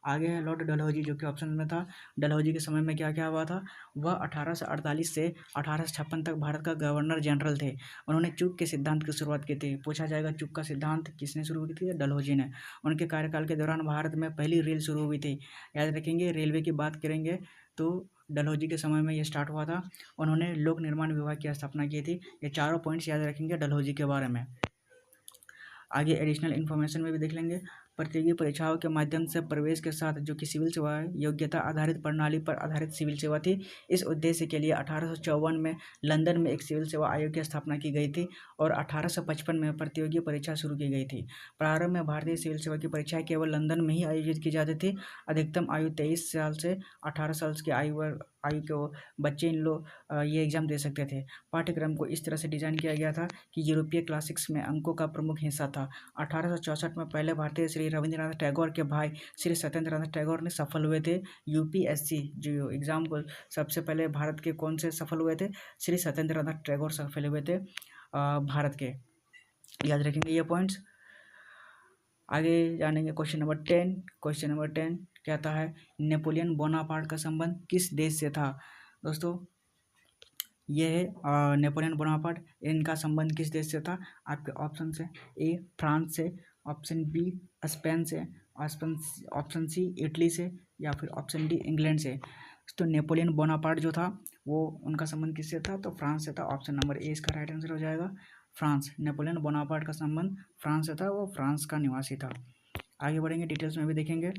आगे है लॉर्ड डलहौजी जो कि ऑप्शन में था। डलहौजी के समय में क्या क्या हुआ था? वह 1848 से 1856 तक भारत का गवर्नर जनरल थे। उन्होंने चूक के सिद्धांत की शुरुआत की थी। पूछा जाएगा चूक का सिद्धांत किसने शुरू की थी? डलहौजी ने। उनके कार्यकाल के दौरान भारत में पहली रेल शुरू हुई थी। याद रखेंगे रेलवे की बात करेंगे तो डलहौजी के समय में ये स्टार्ट हुआ था। उन्होंने लोक निर्माण विभाग की स्थापना की थी। ये चारों पॉइंट्स याद रखेंगे डलहौजी के बारे में। आगे एडिशनल इन्फॉर्मेशन में भी देख लेंगे। प्रतियोगी परीक्षाओं के माध्यम से प्रवेश के साथ जो कि सिविल सेवा योग्यता आधारित प्रणाली पर आधारित सिविल सेवा थी। इस उद्देश्य के लिए 1854 में लंदन में एक सिविल सेवा आयोग की स्थापना की गई थी और 1855 में प्रतियोगी परीक्षा शुरू की गई थी। प्रारंभ में भारतीय सिविल सेवा की परीक्षाएं केवल लंदन में ही आयोजित की जाती थी। अधिकतम आयु 23 साल से 18 साल की आयु के बच्चे इन लोग ये एग्जाम दे सकते थे। पाठ्यक्रम को इस तरह से डिजाइन किया गया था कि यूरोपीय क्लासिक्स में अंकों का प्रमुख हिस्सा था। 1864 में पहले भारतीय श्री रविंद्रनाथ टैगोर के भाई श्री सत्येंद्रनाथ टैगोर ने सफल हुए थे। यूपीएससी जो एग्जाम को सबसे पहले भारत के कौन से सफल हुए थे? श्री सत्येंद्रनाथ टैगोर सफल हुए थे भारत के। याद रखेंगे ये पॉइंट्स। आगे जानेंगे क्वेश्चन नंबर 10। क्वेश्चन नंबर 10 कहता है नेपोलियन बोनापार्ट का संबंध किस देश से था? दोस्तों ये है नेपोलियन बोनापार्ट, इनका संबंध किस देश से था? आपके ऑप्शन से ए फ्रांस से, ऑप्शन बी स्पेन से, ऑप्शन सी इटली से, या फिर ऑप्शन डी इंग्लैंड से। तो नेपोलियन बोनापार्ट जो था वो उनका संबंध किससे था? तो फ्रांस से था। ऑप्शन नंबर ए इसका राइट आंसर हो जाएगा फ्रांस। नेपोलियन बोनापार्ट का संबंध फ्रांस से था, वो फ्रांस का निवासी था। आगे बढ़ेंगे डिटेल्स में भी देखेंगे।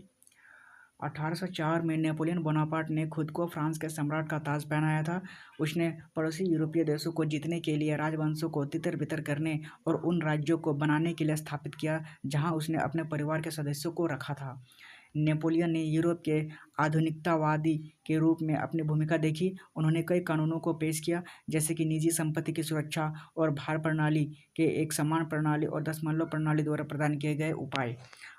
1804 में नेपोलियन बोनापार्ट ने खुद को फ्रांस के सम्राट का ताज पहनाया था। उसने पड़ोसी यूरोपीय देशों को जीतने के लिए राजवंशों को तितर बितर करने और उन राज्यों को बनाने के लिए स्थापित किया जहां उसने अपने परिवार के सदस्यों को रखा था। नेपोलियन ने यूरोप के आधुनिकतावादी के रूप में अपनी भूमिका देखी। उन्होंने कई कानूनों को पेश किया जैसे कि निजी संपत्ति की सुरक्षा और भार प्रणाली के एक समान प्रणाली और दशमलव प्रणाली द्वारा प्रदान किए गए उपाय।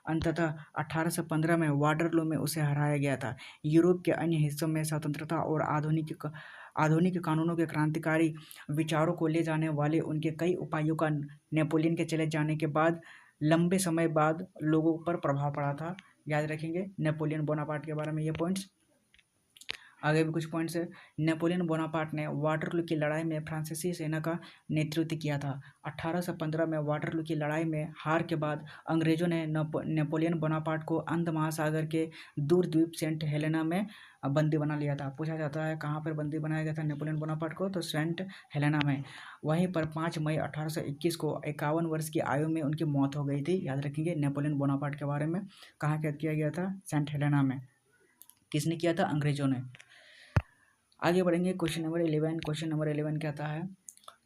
अंततः 1815 में वाटरलू में उसे हराया गया था। यूरोप के अन्य हिस्सों में स्वतंत्रता और आधुनिक कानूनों के क्रांतिकारी विचारों को ले जाने वाले उनके कई उपायों का नेपोलियन के चले जाने के बाद लंबे समय बाद लोगों पर प्रभाव पड़ा था। याद रखेंगे नेपोलियन बोनापार्ट के बारे में ये पॉइंट्स। आगे भी कुछ पॉइंट्स है। नेपोलियन बोनापार्ट ने वाटरलू की लड़ाई में फ्रांसीसी सेना का नेतृत्व किया था। 1815 में वाटरलू की लड़ाई में हार के बाद अंग्रेजों ने नेपोलियन बोनापार्ट को अंध महासागर के दूर द्वीप सेंट हेलेना में बंदी बना लिया था। पूछा जाता है कहाँ पर बंदी बनाया गया था नेपोलियन बोनापार्ट को, तो सेंट हेलेना में। वहीं पर 5 मई 1821 को 51 वर्ष की आयु में उनकी मौत हो गई थी। याद रखेंगे नेपोलियन बोनापार्ट के बारे में। कहाँ कैद किया गया था? सेंट हेलेना में। किसने किया था? अंग्रेजों ने। आगे बढ़ेंगे क्वेश्चन नंबर 11। क्वेश्चन नंबर 11 कहता है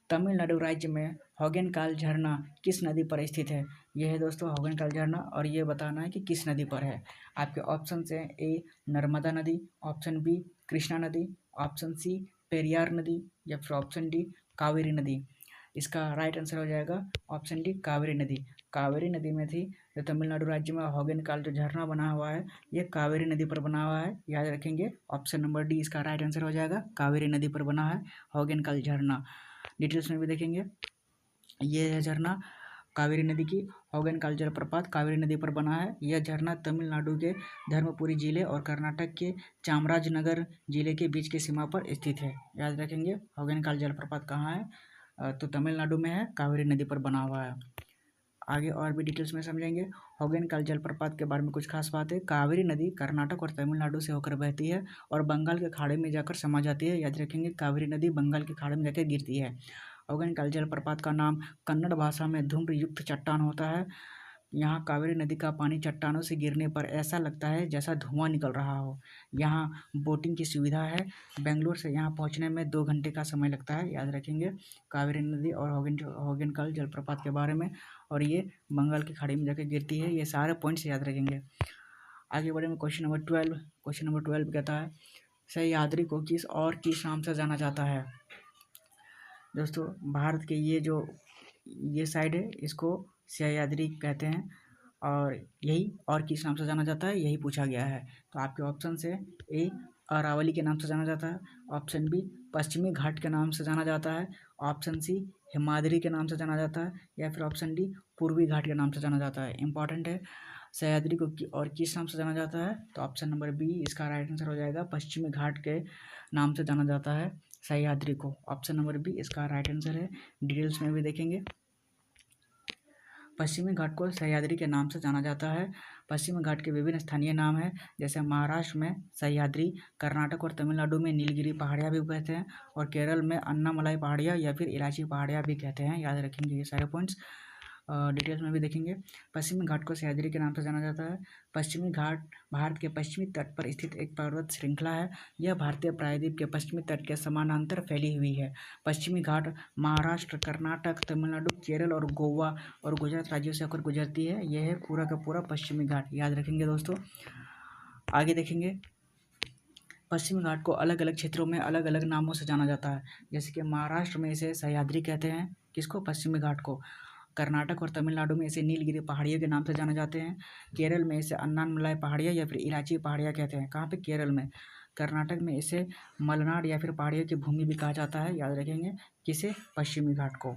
तमिलनाडु राज्य में होगेनकाल झरना किस नदी पर स्थित है? यह है दोस्तों होगेनकाल झरना, और ये बताना है कि किस नदी पर है। आपके ऑप्शन हैं ए नर्मदा नदी, ऑप्शन बी कृष्णा नदी, ऑप्शन सी पेरियार नदी, या फिर ऑप्शन डी कावेरी नदी। इसका राइट आंसर हो जाएगा ऑप्शन डी कावेरी नदी। कावेरी नदी में थी जो तमिलनाडु राज्य में होगेनकाल जो झरना बना हुआ है ये कावेरी नदी पर बना हुआ है। याद रखेंगे ऑप्शन नंबर डी इसका राइट आंसर हो जाएगा, कावेरी नदी पर बना है होगेनकाल झरना। डिटेल्स में भी देखेंगे। ये है झरना कावेरी नदी की, होगेनकाल जलप्रपात कावेरी नदी पर बना है। यह झरना तमिलनाडु के धर्मपुरी जिले और कर्नाटक के चामराजनगर जिले के बीच की सीमा पर स्थित है। याद रखेंगे होगेनकाल जलप्रपात कहाँ है, तो तमिलनाडु में है, कावेरी नदी पर बना हुआ है। आगे और भी डिटेल्स में समझेंगे। होगेनकाल जलप्रपात के बारे में कुछ खास बात है। कावेरी नदी कर्नाटक और तमिलनाडु से होकर बहती है और बंगाल के खाड़ी में जाकर समा जाती है। याद रखेंगे कावेरी नदी बंगाल के खाड़ी में जाकर गिरती है। होगेनकाल जलप्रपात का नाम कन्नड़ भाषा में धूम्र युक्त चट्टान होता है। यहाँ कावेरी नदी का पानी चट्टानों से गिरने पर ऐसा लगता है जैसा धुआं निकल रहा हो। यहाँ बोटिंग की सुविधा है। बेंगलोर से यहाँ पहुँचने में 2 घंटे का समय लगता है। याद रखेंगे कावेरी नदी और होगेनकाल जलप्रपात के बारे में, और ये बंगाल की खाड़ी में जाकर गिरती है। ये सारे पॉइंट्स याद रखेंगे। आगे बढ़ेंगे क्वेश्चन नंबर 12। क्वेश्चन नंबर 12 कहता है सह्याद्री को किस नाम से जाना जाता है? दोस्तों भारत के ये साइड है इसको सह्याद्री कहते हैं, और यही और किस नाम से जाना जाता है यही पूछा गया है। तो आपके ऑप्शन से ए अरावली के नाम से जाना जाता है, ऑप्शन बी पश्चिमी घाट के नाम से जाना जाता है, ऑप्शन सी हिमाद्री के नाम से जाना जाता है, या फिर ऑप्शन डी पूर्वी घाट के नाम से जाना जाता है। इंपॉर्टेंट है सह्याद्री को और किस नाम से जाना जाता है, तो ऑप्शन नंबर बी इसका राइट आंसर हो जाएगा, पश्चिमी घाट के नाम से जाना जाता है सह्याद्री को। ऑप्शन नंबर बी इसका राइट आंसर है। डिटेल्स में भी देखेंगे। पश्चिमी घाट को सह्याद्री के नाम से जाना जाता है। पश्चिमी घाट के विभिन्न स्थानीय नाम हैं, जैसे महाराष्ट्र में सह्याद्री, कर्नाटक और तमिलनाडु में नीलगिरी पहाड़ियाँ भी कहते हैं, और केरल में अन्नामलाई पहाड़ियाँ या फिर इलाची पहाड़ियाँ भी कहते हैं। याद रखेंगे ये सारे पॉइंट्स। डिटेल्स में भी देखेंगे। पश्चिमी घाट को सह्याद्री के नाम से जाना जाता है। पश्चिमी घाट भारत के पश्चिमी तट पर स्थित एक पर्वत श्रृंखला है। यह भारतीय प्रायद्वीप के पश्चिमी तट के समानांतर फैली हुई है। पश्चिमी घाट महाराष्ट्र, कर्नाटक, तमिलनाडु, केरल और गोवा और गुजरात राज्यों से होकर गुजरती है। यह है पूरा का पूरा पश्चिमी घाट। याद रखेंगे दोस्तों। आगे देखेंगे। पश्चिमी घाट को अलग अलग क्षेत्रों में अलग अलग नामों से जाना जाता है। जैसे कि महाराष्ट्र में इसे सह्याद्री कहते हैं, किसको? पश्चिमी घाट को। कर्नाटक और तमिलनाडु में इसे नीलगिरी पहाड़ियों के नाम से जाने जाते हैं। केरल में इसे अन्नामलाई पहाड़ियाँ या फिर इलाची पहाड़ियाँ कहते हैं। कहाँ पे? केरल में। कर्नाटक में इसे मलनाड या फिर पहाड़ियों की भूमि भी कहा जाता है। याद रखेंगे किसे? पश्चिमी घाट को।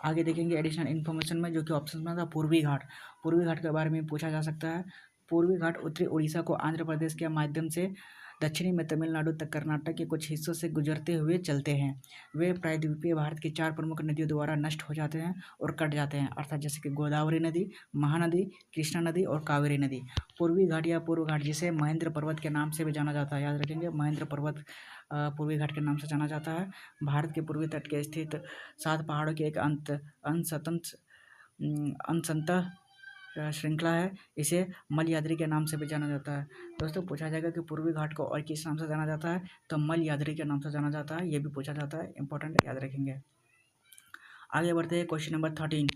आगे देखेंगे एडिशनल इन्फॉर्मेशन में, जो कि ऑप्शन में था पूर्वी घाट। पूर्वी घाट के बारे में पूछा जा सकता है। पूर्वी घाट उत्तरी उड़ीसा को आंध्र प्रदेश के माध्यम से दक्षिणी में तमिलनाडु तक कर्नाटक के कुछ हिस्सों से गुजरते हुए चलते हैं। वे प्रायद्वीपीय भारत की 4 प्रमुख नदियों द्वारा नष्ट हो जाते हैं और कट जाते हैं, अर्थात जैसे कि गोदावरी नदी, महानदी, कृष्णा नदी और कावेरी नदी। पूर्वी घाट या पूर्व घाट, जिसे महेंद्र पर्वत के नाम से भी जाना जाता है, याद रखेंगे महेंद्र पर्वत पूर्वी घाट के नाम से जाना जाता है। भारत के पूर्वी तट के स्थित 7 पहाड़ों की एक अंतः श्रृंखला है। इसे मलयाद्री के नाम से भी जाना जाता है। दोस्तों पूछा जाएगा कि पूर्वी घाट को और किस नाम से जाना जाता है, तो मलयाद्री के नाम से जाना जाता है। ये भी पूछा जाता है, इंपॉर्टेंट है, याद रखेंगे। आगे बढ़ते हैं क्वेश्चन नंबर 13।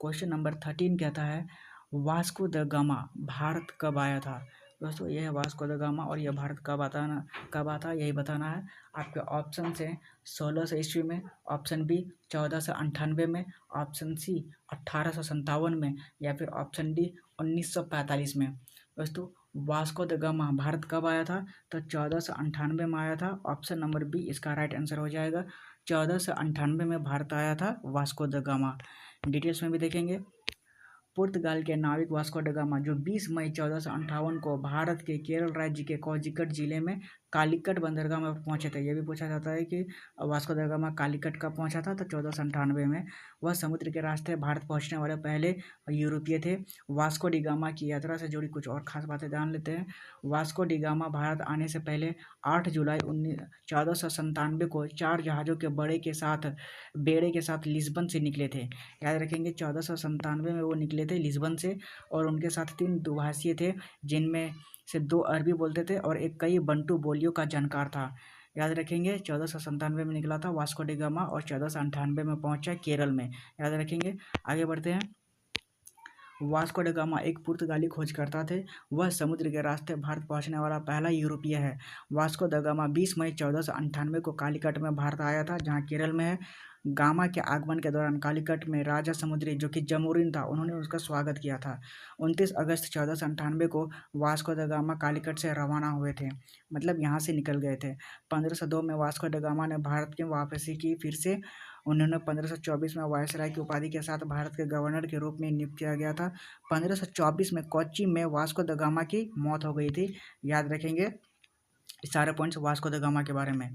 क्वेश्चन नंबर 13 कहता है वास्को द गामा भारत कब आया था? दोस्तों ये है वास्को द गामा, और यह भारत कब आता यही बताना है। आपके ऑप्शन से 1600 ईस्वी में, ऑप्शन बी 1498 में, ऑप्शन सी 1857 में, या फिर ऑप्शन डी 1945 में। दोस्तों वास्को द गामा भारत कब आया था? तो 1498 में आया था। ऑप्शन नंबर बी इसका राइट आंसर हो जाएगा। 1498 में भारत आया था वास्को द गामा। डिटेल्स में भी देखेंगे। पुर्तगाल के नाविक वास्को ड गामा जो 20 मई 1458 को भारत के केरल राज्य के कोझिकोड जिले में कालीकट बंदरगाह में पहुंचे थे। यह भी पूछा जाता है कि वास्को द गामा कालीकट कब पहुंचा था? तो 1498 में। वह समुद्र के रास्ते भारत पहुंचने वाले पहले यूरोपीय थे। वास्को डी गामा की यात्रा से जुड़ी कुछ और खास बातें जान लेते हैं। वास्को डी गामा भारत आने से पहले 8 जुलाई 1497 को 4 जहाज़ों के बेड़े के साथ लिस्बन से निकले थे। याद रखेंगे 1497 में वो निकले थे लिस्बन से, और उनके साथ 3 दुभाषी थे जिनमें से 2 अरबी बोलते थे और एक कई बंटू बोलियों का जानकार था। याद रखेंगे 1497 में निकला था वास्को डी गामा और 1498 में पहुंचा केरल में। याद रखेंगे। आगे बढ़ते हैं। वास्को ड गामा एक पुर्तगाली खोजकर्ता थे। वह समुद्र के रास्ते भारत पहुंचने वाला पहला यूरोपीय है। वास्को द गामा 20 मई 1498 को कालीकट में भारत आया था, जहां केरल में है। गामा के आगमन के दौरान कालीकट में राजा समुद्री जो कि जमोरिन था, उन्होंने उसका स्वागत किया था। 29 अगस्त 1498 को वास्को द गामा कालीकट से रवाना हुए थे, मतलब यहाँ से निकल गए थे। 1502 में वास्को ड गामा ने भारत की वापसी की। फिर से उन्होंने 1524 में वायसराय की उपाधि के साथ भारत के गवर्नर के रूप में नियुक्त किया गया था। 1524 में कोच्चि में वास्को द गामा की मौत हो गई थी। याद रखेंगे सारे पॉइंट्स वास्को द गामा के बारे में।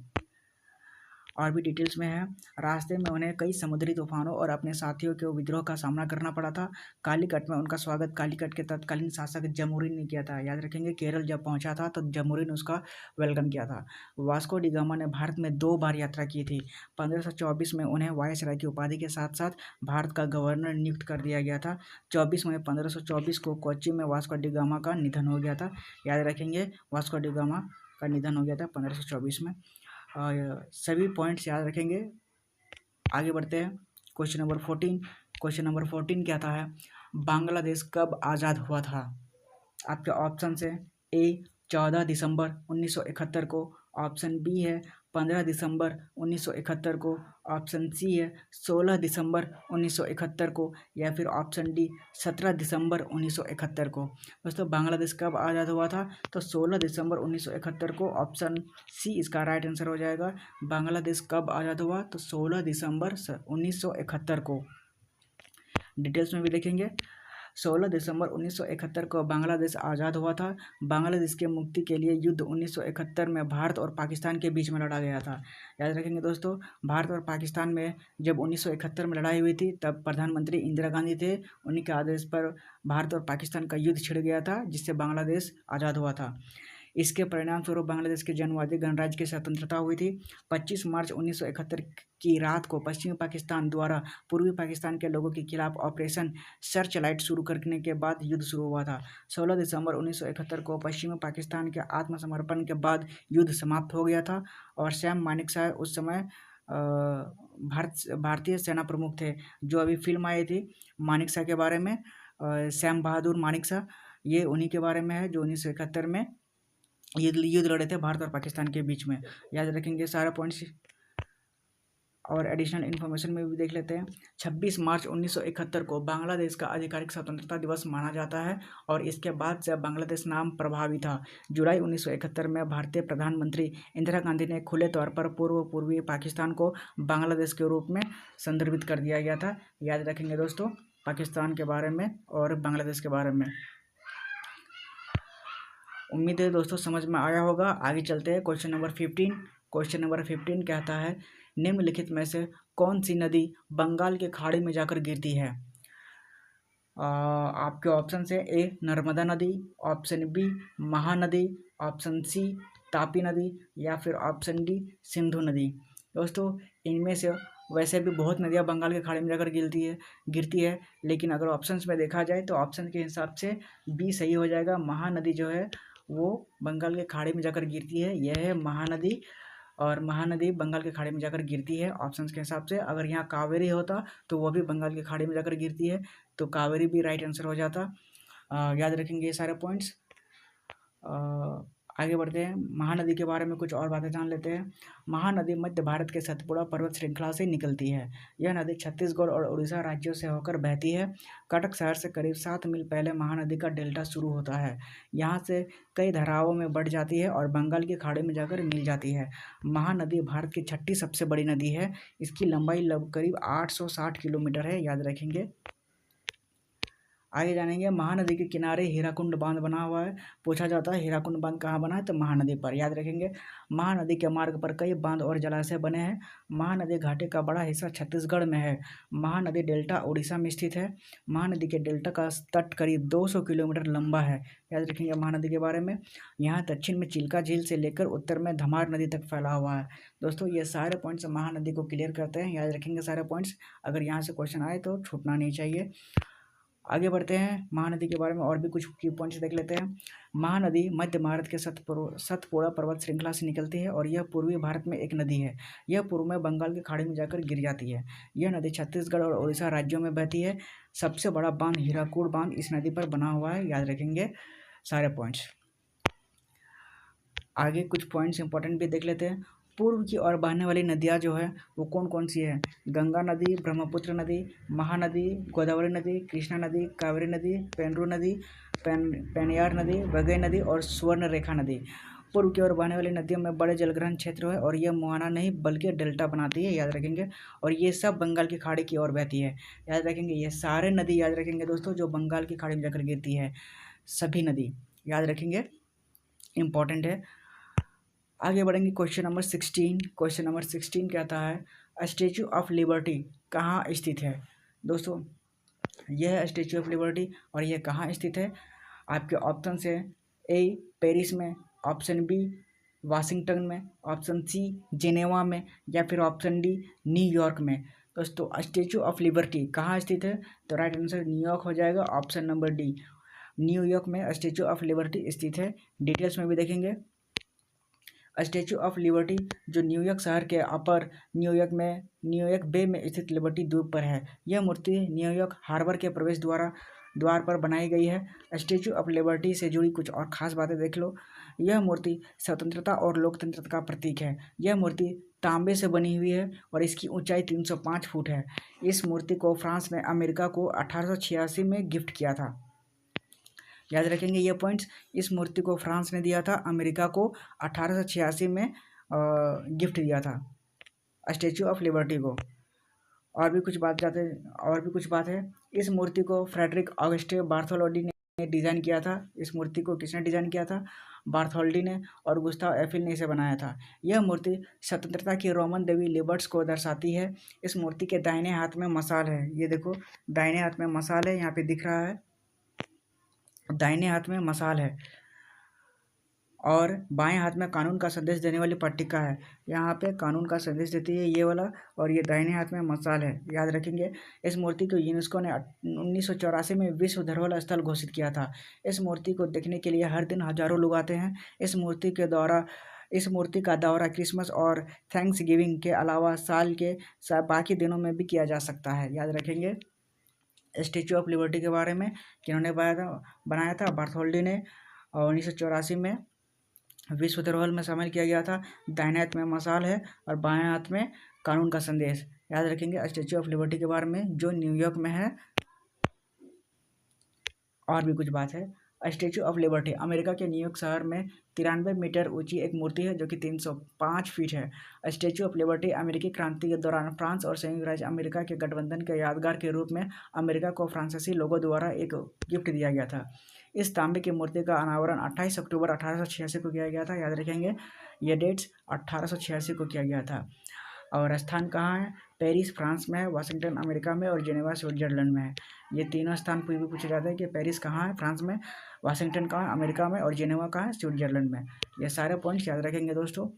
और भी डिटेल्स में है। रास्ते में उन्हें कई समुद्री तूफानों और अपने साथियों के विद्रोह का सामना करना पड़ा था। कालीकट में उनका स्वागत कालीकट के तत्कालीन शासक जमोरिन ने किया था। याद रखेंगे केरल जब पहुंचा था तो जमोरिन उसका वेलकम किया था। वास्को डी गामा ने भारत में 2 बार यात्रा की थी। 1524 में उन्हें वायसराय की उपाधि के साथ साथ भारत का गवर्नर नियुक्त कर दिया गया था। 24 मई 1524 को कोच्चि में वास्को डी गामा का निधन हो गया था। याद रखेंगे वास्को डी गामा का निधन हो गया था 1524 में। सभी पॉइंट्स याद रखेंगे। आगे बढ़ते हैं। Question number 14। क्वेश्चन नंबर 14 क्या था है? बांग्लादेश कब आज़ाद हुआ था? आपके ऑप्शन है ए 14 दिसंबर 1971 को, ऑप्शन बी है 15 दिसंबर 1971 को, ऑप्शन सी है 16 दिसंबर 1971 को, या फिर ऑप्शन डी 17 दिसंबर 1971 को। दोस्तों बांग्लादेश कब आज़ाद हुआ था? तो 16 दिसंबर 1971 को। ऑप्शन सी इसका राइट आंसर हो जाएगा। बांग्लादेश कब आज़ाद हुआ? तो 16 दिसंबर 1971 को। डिटेल्स में भी देखेंगे। 16 दिसंबर 1971 को बांग्लादेश आज़ाद हुआ था। बांग्लादेश के मुक्ति के लिए युद्ध 1971 में भारत और पाकिस्तान के बीच में लड़ा गया था। याद रखेंगे दोस्तों, भारत और पाकिस्तान में जब 1971 में लड़ाई हुई थी तब प्रधानमंत्री इंदिरा गांधी थे। उन्हीं के आदेश पर भारत और पाकिस्तान का युद्ध छिड़ गया था, जिससे बांग्लादेश आज़ाद हुआ था। इसके परिणाम स्वरूप बांग्लादेश के जनवादी गणराज्य की स्वतंत्रता हुई थी। 25 मार्च 1971 की रात को पश्चिमी पाकिस्तान द्वारा पूर्वी पाकिस्तान के लोगों के खिलाफ ऑपरेशन सर्च लाइट शुरू करने के बाद युद्ध शुरू हुआ था। 16 दिसंबर 1971 को पश्चिमी पाकिस्तान के आत्मसमर्पण के बाद युद्ध समाप्त हो गया था, और सैम मानेकशॉ उस समय भारतीय सेना प्रमुख थे। जो अभी फिल्म आई थी मानेकशॉ के बारे में, सैम बहादुर मानेकशॉ, ये उन्हीं के बारे में है जो 1971 में युद्ध लड़े थे भारत और पाकिस्तान के बीच में। याद रखेंगे सारे पॉइंट्स। और एडिशनल इन्फॉर्मेशन में भी देख लेते हैं। 26 मार्च 1971 को बांग्लादेश का आधिकारिक स्वतंत्रता दिवस माना जाता है, और इसके बाद से बांग्लादेश नाम प्रभावी था। जुलाई 1971 में भारतीय प्रधानमंत्री इंदिरा गांधी ने खुले तौर पर पूर्वी पाकिस्तान को बांग्लादेश के रूप में संदर्भित कर दिया गया था। याद रखेंगे दोस्तों पाकिस्तान के बारे में और बांग्लादेश के बारे में। उम्मीद है दोस्तों समझ में आया होगा। आगे चलते हैं क्वेश्चन नंबर 15। क्वेश्चन नंबर 15 कहता है निम्नलिखित में से कौन सी नदी बंगाल के खाड़ी में जाकर गिरती है? आपके ऑप्शन है ए नर्मदा नदी, option B Mahanadi, option C Tapi नदी, या फिर ऑप्शन डी सिंधु नदी। दोस्तों इनमें से वैसे भी बहुत नदियाँ बंगाल के खाड़ी में जाकर गिरती है, लेकिन अगर ऑप्शंस में देखा जाए तो ऑप्शन के हिसाब से बी सही हो जाएगा। महानदी जो है वो बंगाल के खाड़ी में जाकर गिरती है। यह है महानदी, और महानदी बंगाल के खाड़ी में जाकर गिरती है ऑप्शंस के हिसाब से। अगर यहाँ कावेरी होता तो वो भी बंगाल के खाड़ी में जाकर गिरती है, तो कावेरी भी राइट आंसर हो जाता। याद रखेंगे ये सारे पॉइंट्स। आगे बढ़ते हैं, महानदी के बारे में कुछ और बातें जान लेते हैं। महानदी मध्य भारत के सतपुड़ा पर्वत श्रृंखला से निकलती है। यह नदी छत्तीसगढ़ और उड़ीसा राज्यों से होकर बहती है। कटक शहर से करीब 7 मील पहले महानदी का डेल्टा शुरू होता है। यहाँ से कई धाराओं में बढ़ जाती है और बंगाल की खाड़ी में जाकर मिल जाती है। महानदी भारत की छठी सबसे बड़ी नदी है। इसकी लंबाई करीब 860 किलोमीटर है, याद रखेंगे। आगे जानेंगे, महानदी के किनारे हीराकुंड बांध बना हुआ है। पूछा जाता है हीराकुंड बांध कहाँ बना है, तो महानदी पर, याद रखेंगे। महानदी के मार्ग पर कई बांध और जलाशय बने हैं। महानदी घाटी का बड़ा हिस्सा छत्तीसगढ़ में है। महानदी डेल्टा उड़ीसा में स्थित है। महानदी के डेल्टा का तट करीब 200 किलोमीटर लंबा है, याद रखेंगे महानदी के बारे में। यहाँ दक्षिण में चिल्का झील से लेकर उत्तर में धमार नदी तक फैला हुआ है। दोस्तों ये सारे पॉइंट्स महानदी को क्लियर करते हैं, याद रखेंगे सारे पॉइंट्स। अगर यहाँ से क्वेश्चन आए तो छूटना नहीं चाहिए। आगे बढ़ते हैं, महानदी के बारे में और भी कुछ की पॉइंट्स देख लेते हैं। महानदी मध्य भारत के सतपुड़ा पर्वत श्रृंखला से निकलती है और यह पूर्वी भारत में एक नदी है। यह पूर्व में बंगाल की खाड़ी में जाकर गिर जाती है। यह नदी छत्तीसगढ़ और उड़ीसा राज्यों में बहती है। सबसे बड़ा बांध हीराकुंड बांध इस नदी पर बना हुआ है, याद रखेंगे सारे पॉइंट्स। आगे कुछ पॉइंट्स इंपॉर्टेंट भी देख लेते हैं। पूर्व की ओर बहने वाली नदियाँ जो है वो कौन कौन सी है? गंगा नदी, ब्रह्मपुत्र नदी, महानदी, गोदावरी नदी, कृष्णा नदी, कावेरी नदी, पेनरू नदी, पेनियार नदी, वगई नदी और स्वर्ण रेखा नदी। पूर्व की ओर बहने वाली नदियों में बड़े जलग्रहण क्षेत्र है और यह मुहाना नहीं बल्कि डेल्टा बनाती है, याद रखेंगे। और ये सब बंगाल की खाड़ी की ओर बहती है, याद रखेंगे। ये सारे नदी याद रखेंगे दोस्तों जो बंगाल की खाड़ी में जाकर गिरती है, सभी नदी याद रखेंगे, इम्पॉर्टेंट है। आगे बढ़ेंगे, क्वेश्चन नंबर 16। क्वेश्चन नंबर 16 कहता है स्टैचू ऑफ लिबर्टी कहाँ स्थित है? दोस्तों यह है स्टैचू ऑफ लिबर्टी और यह कहाँ स्थित है? आपके ऑप्शन है ए पेरिस में, ऑप्शन बी वाशिंगटन में, ऑप्शन सी जेनेवा में, या फिर ऑप्शन डी न्यूयॉर्क में। दोस्तों स्टैचू ऑफ लिबर्टी कहाँ स्थित है? तो राइट आंसर न्यूयॉर्क हो जाएगा, ऑप्शन नंबर डी। न्यूयॉर्क में स्टैचू ऑफ लिबर्टी स्थित है। डिटेल्स में भी देखेंगे। स्टैचू ऑफ लिबर्टी जो न्यूयॉर्क शहर के अपर न्यूयॉर्क बे में स्थित लिबर्टी द्वीप पर है। यह मूर्ति न्यूयॉर्क हार्बर के प्रवेश द्वार पर बनाई गई है। स्टैचू ऑफ लिबर्टी से जुड़ी कुछ और खास बातें देख लो। यह मूर्ति स्वतंत्रता और लोकतंत्र का प्रतीक है। यह मूर्ति तांबे से बनी हुई है और इसकी ऊंचाई 305 फुट है। इस मूर्ति को फ्रांस ने अमेरिका को 1886 में गिफ्ट किया था, याद रखेंगे ये पॉइंट्स। इस मूर्ति को फ्रांस ने दिया था, अमेरिका को 1886 में गिफ्ट दिया था स्टैचू ऑफ लिबर्टी को। और भी कुछ बात है। इस मूर्ति को फ्रेडरिक ऑगस्टे बार्थोलोडी ने डिज़ाइन किया था। इस मूर्ति को किसने डिज़ाइन किया था? बार्थोल्डी ने, और गुस्ताव एफिल ने इसे बनाया था। यह मूर्ति स्वतंत्रता की रोमन देवी लिबर्ट्स को दर्शाती है। इस मूर्ति के दाहिने हाथ में मशाल है, ये देखो दाहिने हाथ में मशाल है, यहाँ पे दिख रहा है, दाहिने हाथ में मशाल है और बाएं हाथ में कानून का संदेश देने वाली पट्टिका है। यहाँ पे कानून का संदेश देती है ये वाला, और ये दाहिने हाथ में मशाल है, याद रखेंगे। इस मूर्ति को यूनेस्को ने 1984 में विश्व धरोहर स्थल घोषित किया था। इस मूर्ति को देखने के लिए हर दिन हजारों लोग आते हैं। इस मूर्ति का दौरा क्रिसमस और थैंक्स गिविंग के अलावा साल के बाकी दिनों में भी किया जा सकता है, याद रखेंगे। स्टैचू ऑफ लिबर्टी के बारे में किन्होंने बनाया था? बार्थोल्डी ने, और 1984 में विश्व धरोहर में शामिल किया गया था। दाहिने हाथ में मशाल है और बाएं हाथ में कानून का संदेश, याद रखेंगे स्टैचू ऑफ लिबर्टी के बारे में जो न्यूयॉर्क में है। और भी कुछ बात है। स्टैचू ऑफ लिबर्टी अमेरिका के न्यूयॉर्क शहर में 93 मीटर ऊंची एक मूर्ति है जो कि 305 फीट है। स्टैचू ऑफ लिबर्टी अमेरिकी क्रांति के दौरान फ्रांस और संयुक्त राज्य अमेरिका के गठबंधन के यादगार के रूप में अमेरिका को फ्रांसीसी लोगों द्वारा एक गिफ्ट दिया गया था। इस तांबे की मूर्ति का अनावरण 28 अक्टूबर 1886 को किया गया था, याद रखेंगे ये डेट्स, 1886 को किया गया था। और स्थान कहाँ है? पेरिस फ्रांस में है, वाशिंगटन अमेरिका में और जेनेवा स्विट्जरलैंड में है। ये तीनों स्थान भी पूछे जाते हैं कि पेरिस कहाँ है फ्रांस में, वाशिंगटन कहाँ है अमेरिका में, और जेनेवा कहाँ है स्विट्जरलैंड में। ये सारे पॉइंट्स याद रखेंगे दोस्तों।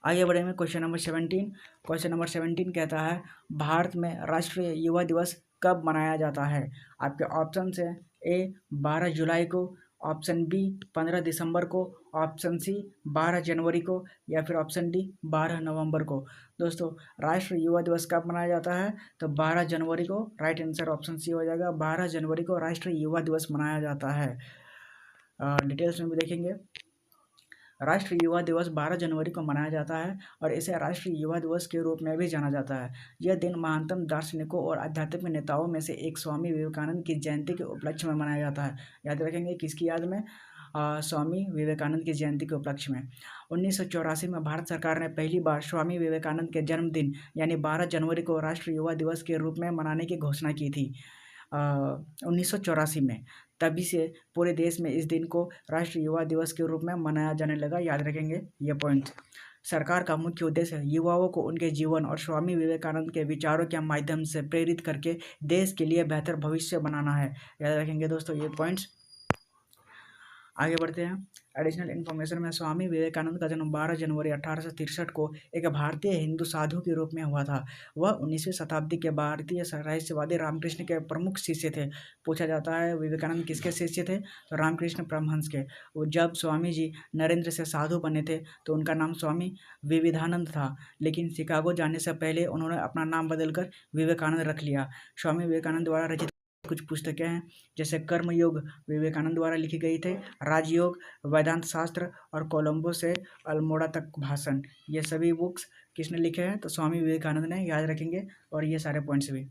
आगे बढ़ेंगे, क्वेश्चन नंबर 17। क्वेश्चन नंबर 17 कहता है भारत में राष्ट्रीय युवा दिवस कब मनाया जाता है? आपके ऑप्शन है ए 12 जुलाई को, ऑप्शन बी 15 दिसंबर को, ऑप्शन सी 12 जनवरी को, या फिर ऑप्शन डी 12 नवंबर को। दोस्तों राष्ट्रीय युवा दिवस कब मनाया जाता है? तो 12 जनवरी को, राइट आंसर ऑप्शन सी हो जाएगा। 12 जनवरी को राष्ट्रीय युवा दिवस मनाया जाता है। डिटेल्स में भी देखेंगे। राष्ट्रीय युवा दिवस 12 जनवरी को मनाया जाता है और इसे राष्ट्रीय युवा दिवस के रूप में भी जाना जाता है। यह दिन महानतम दार्शनिकों और आध्यात्मिक नेताओं में से एक स्वामी विवेकानंद की जयंती के उपलक्ष्य में मनाया जाता है। याद रखेंगे किसकी याद में? स्वामी विवेकानंद की जयंती के उपलक्ष्य में। 1984 में भारत सरकार ने पहली बार स्वामी विवेकानंद के जन्मदिन यानी 12 जनवरी को राष्ट्रीय युवा दिवस के रूप में मनाने की घोषणा की थी 1984 में। तभी से पूरे देश में इस दिन को राष्ट्रीय युवा दिवस के रूप में मनाया जाने लगा। याद रखेंगे ये पॉइंट। सरकार का मुख्य उद्देश्य युवाओं को उनके जीवन और स्वामी विवेकानंद के विचारों के माध्यम से प्रेरित करके देश के लिए बेहतर भविष्य बनाना है। याद रखेंगे दोस्तों ये पॉइंट्स। आगे बढ़ते हैं। एडिशनल इन्फॉर्मेशन में स्वामी विवेकानंद का जन्म 12 जनवरी 1863 को एक भारतीय हिंदू साधु के रूप में हुआ था। वह 19वीं शताब्दी के भारतीय रहस्यवादी रामकृष्ण के प्रमुख शिष्य थे। पूछा जाता है विवेकानंद किसके शिष्य थे? तो रामकृष्ण परमहंस के। वो जब स्वामी जी नरेंद्र से साधु बने थे तो उनका नाम स्वामी विविधानंद था, लेकिन शिकागो जाने से पहले उन्होंने अपना नाम बदलकर विवेकानंद रख लिया। स्वामी विवेकानंद द्वारा रचित कुछ पुस्तकें हैं जैसे कर्मयोग विवेकानंद द्वारा लिखी गई थे, राजयोग, वेदांत शास्त्र और कोलंबो से अल्मोड़ा तक भाषण, ये सभी बुक्स किसने लिखे हैं? तो स्वामी विवेकानंद ने। याद रखेंगे और ये सारे पॉइंट्स भी।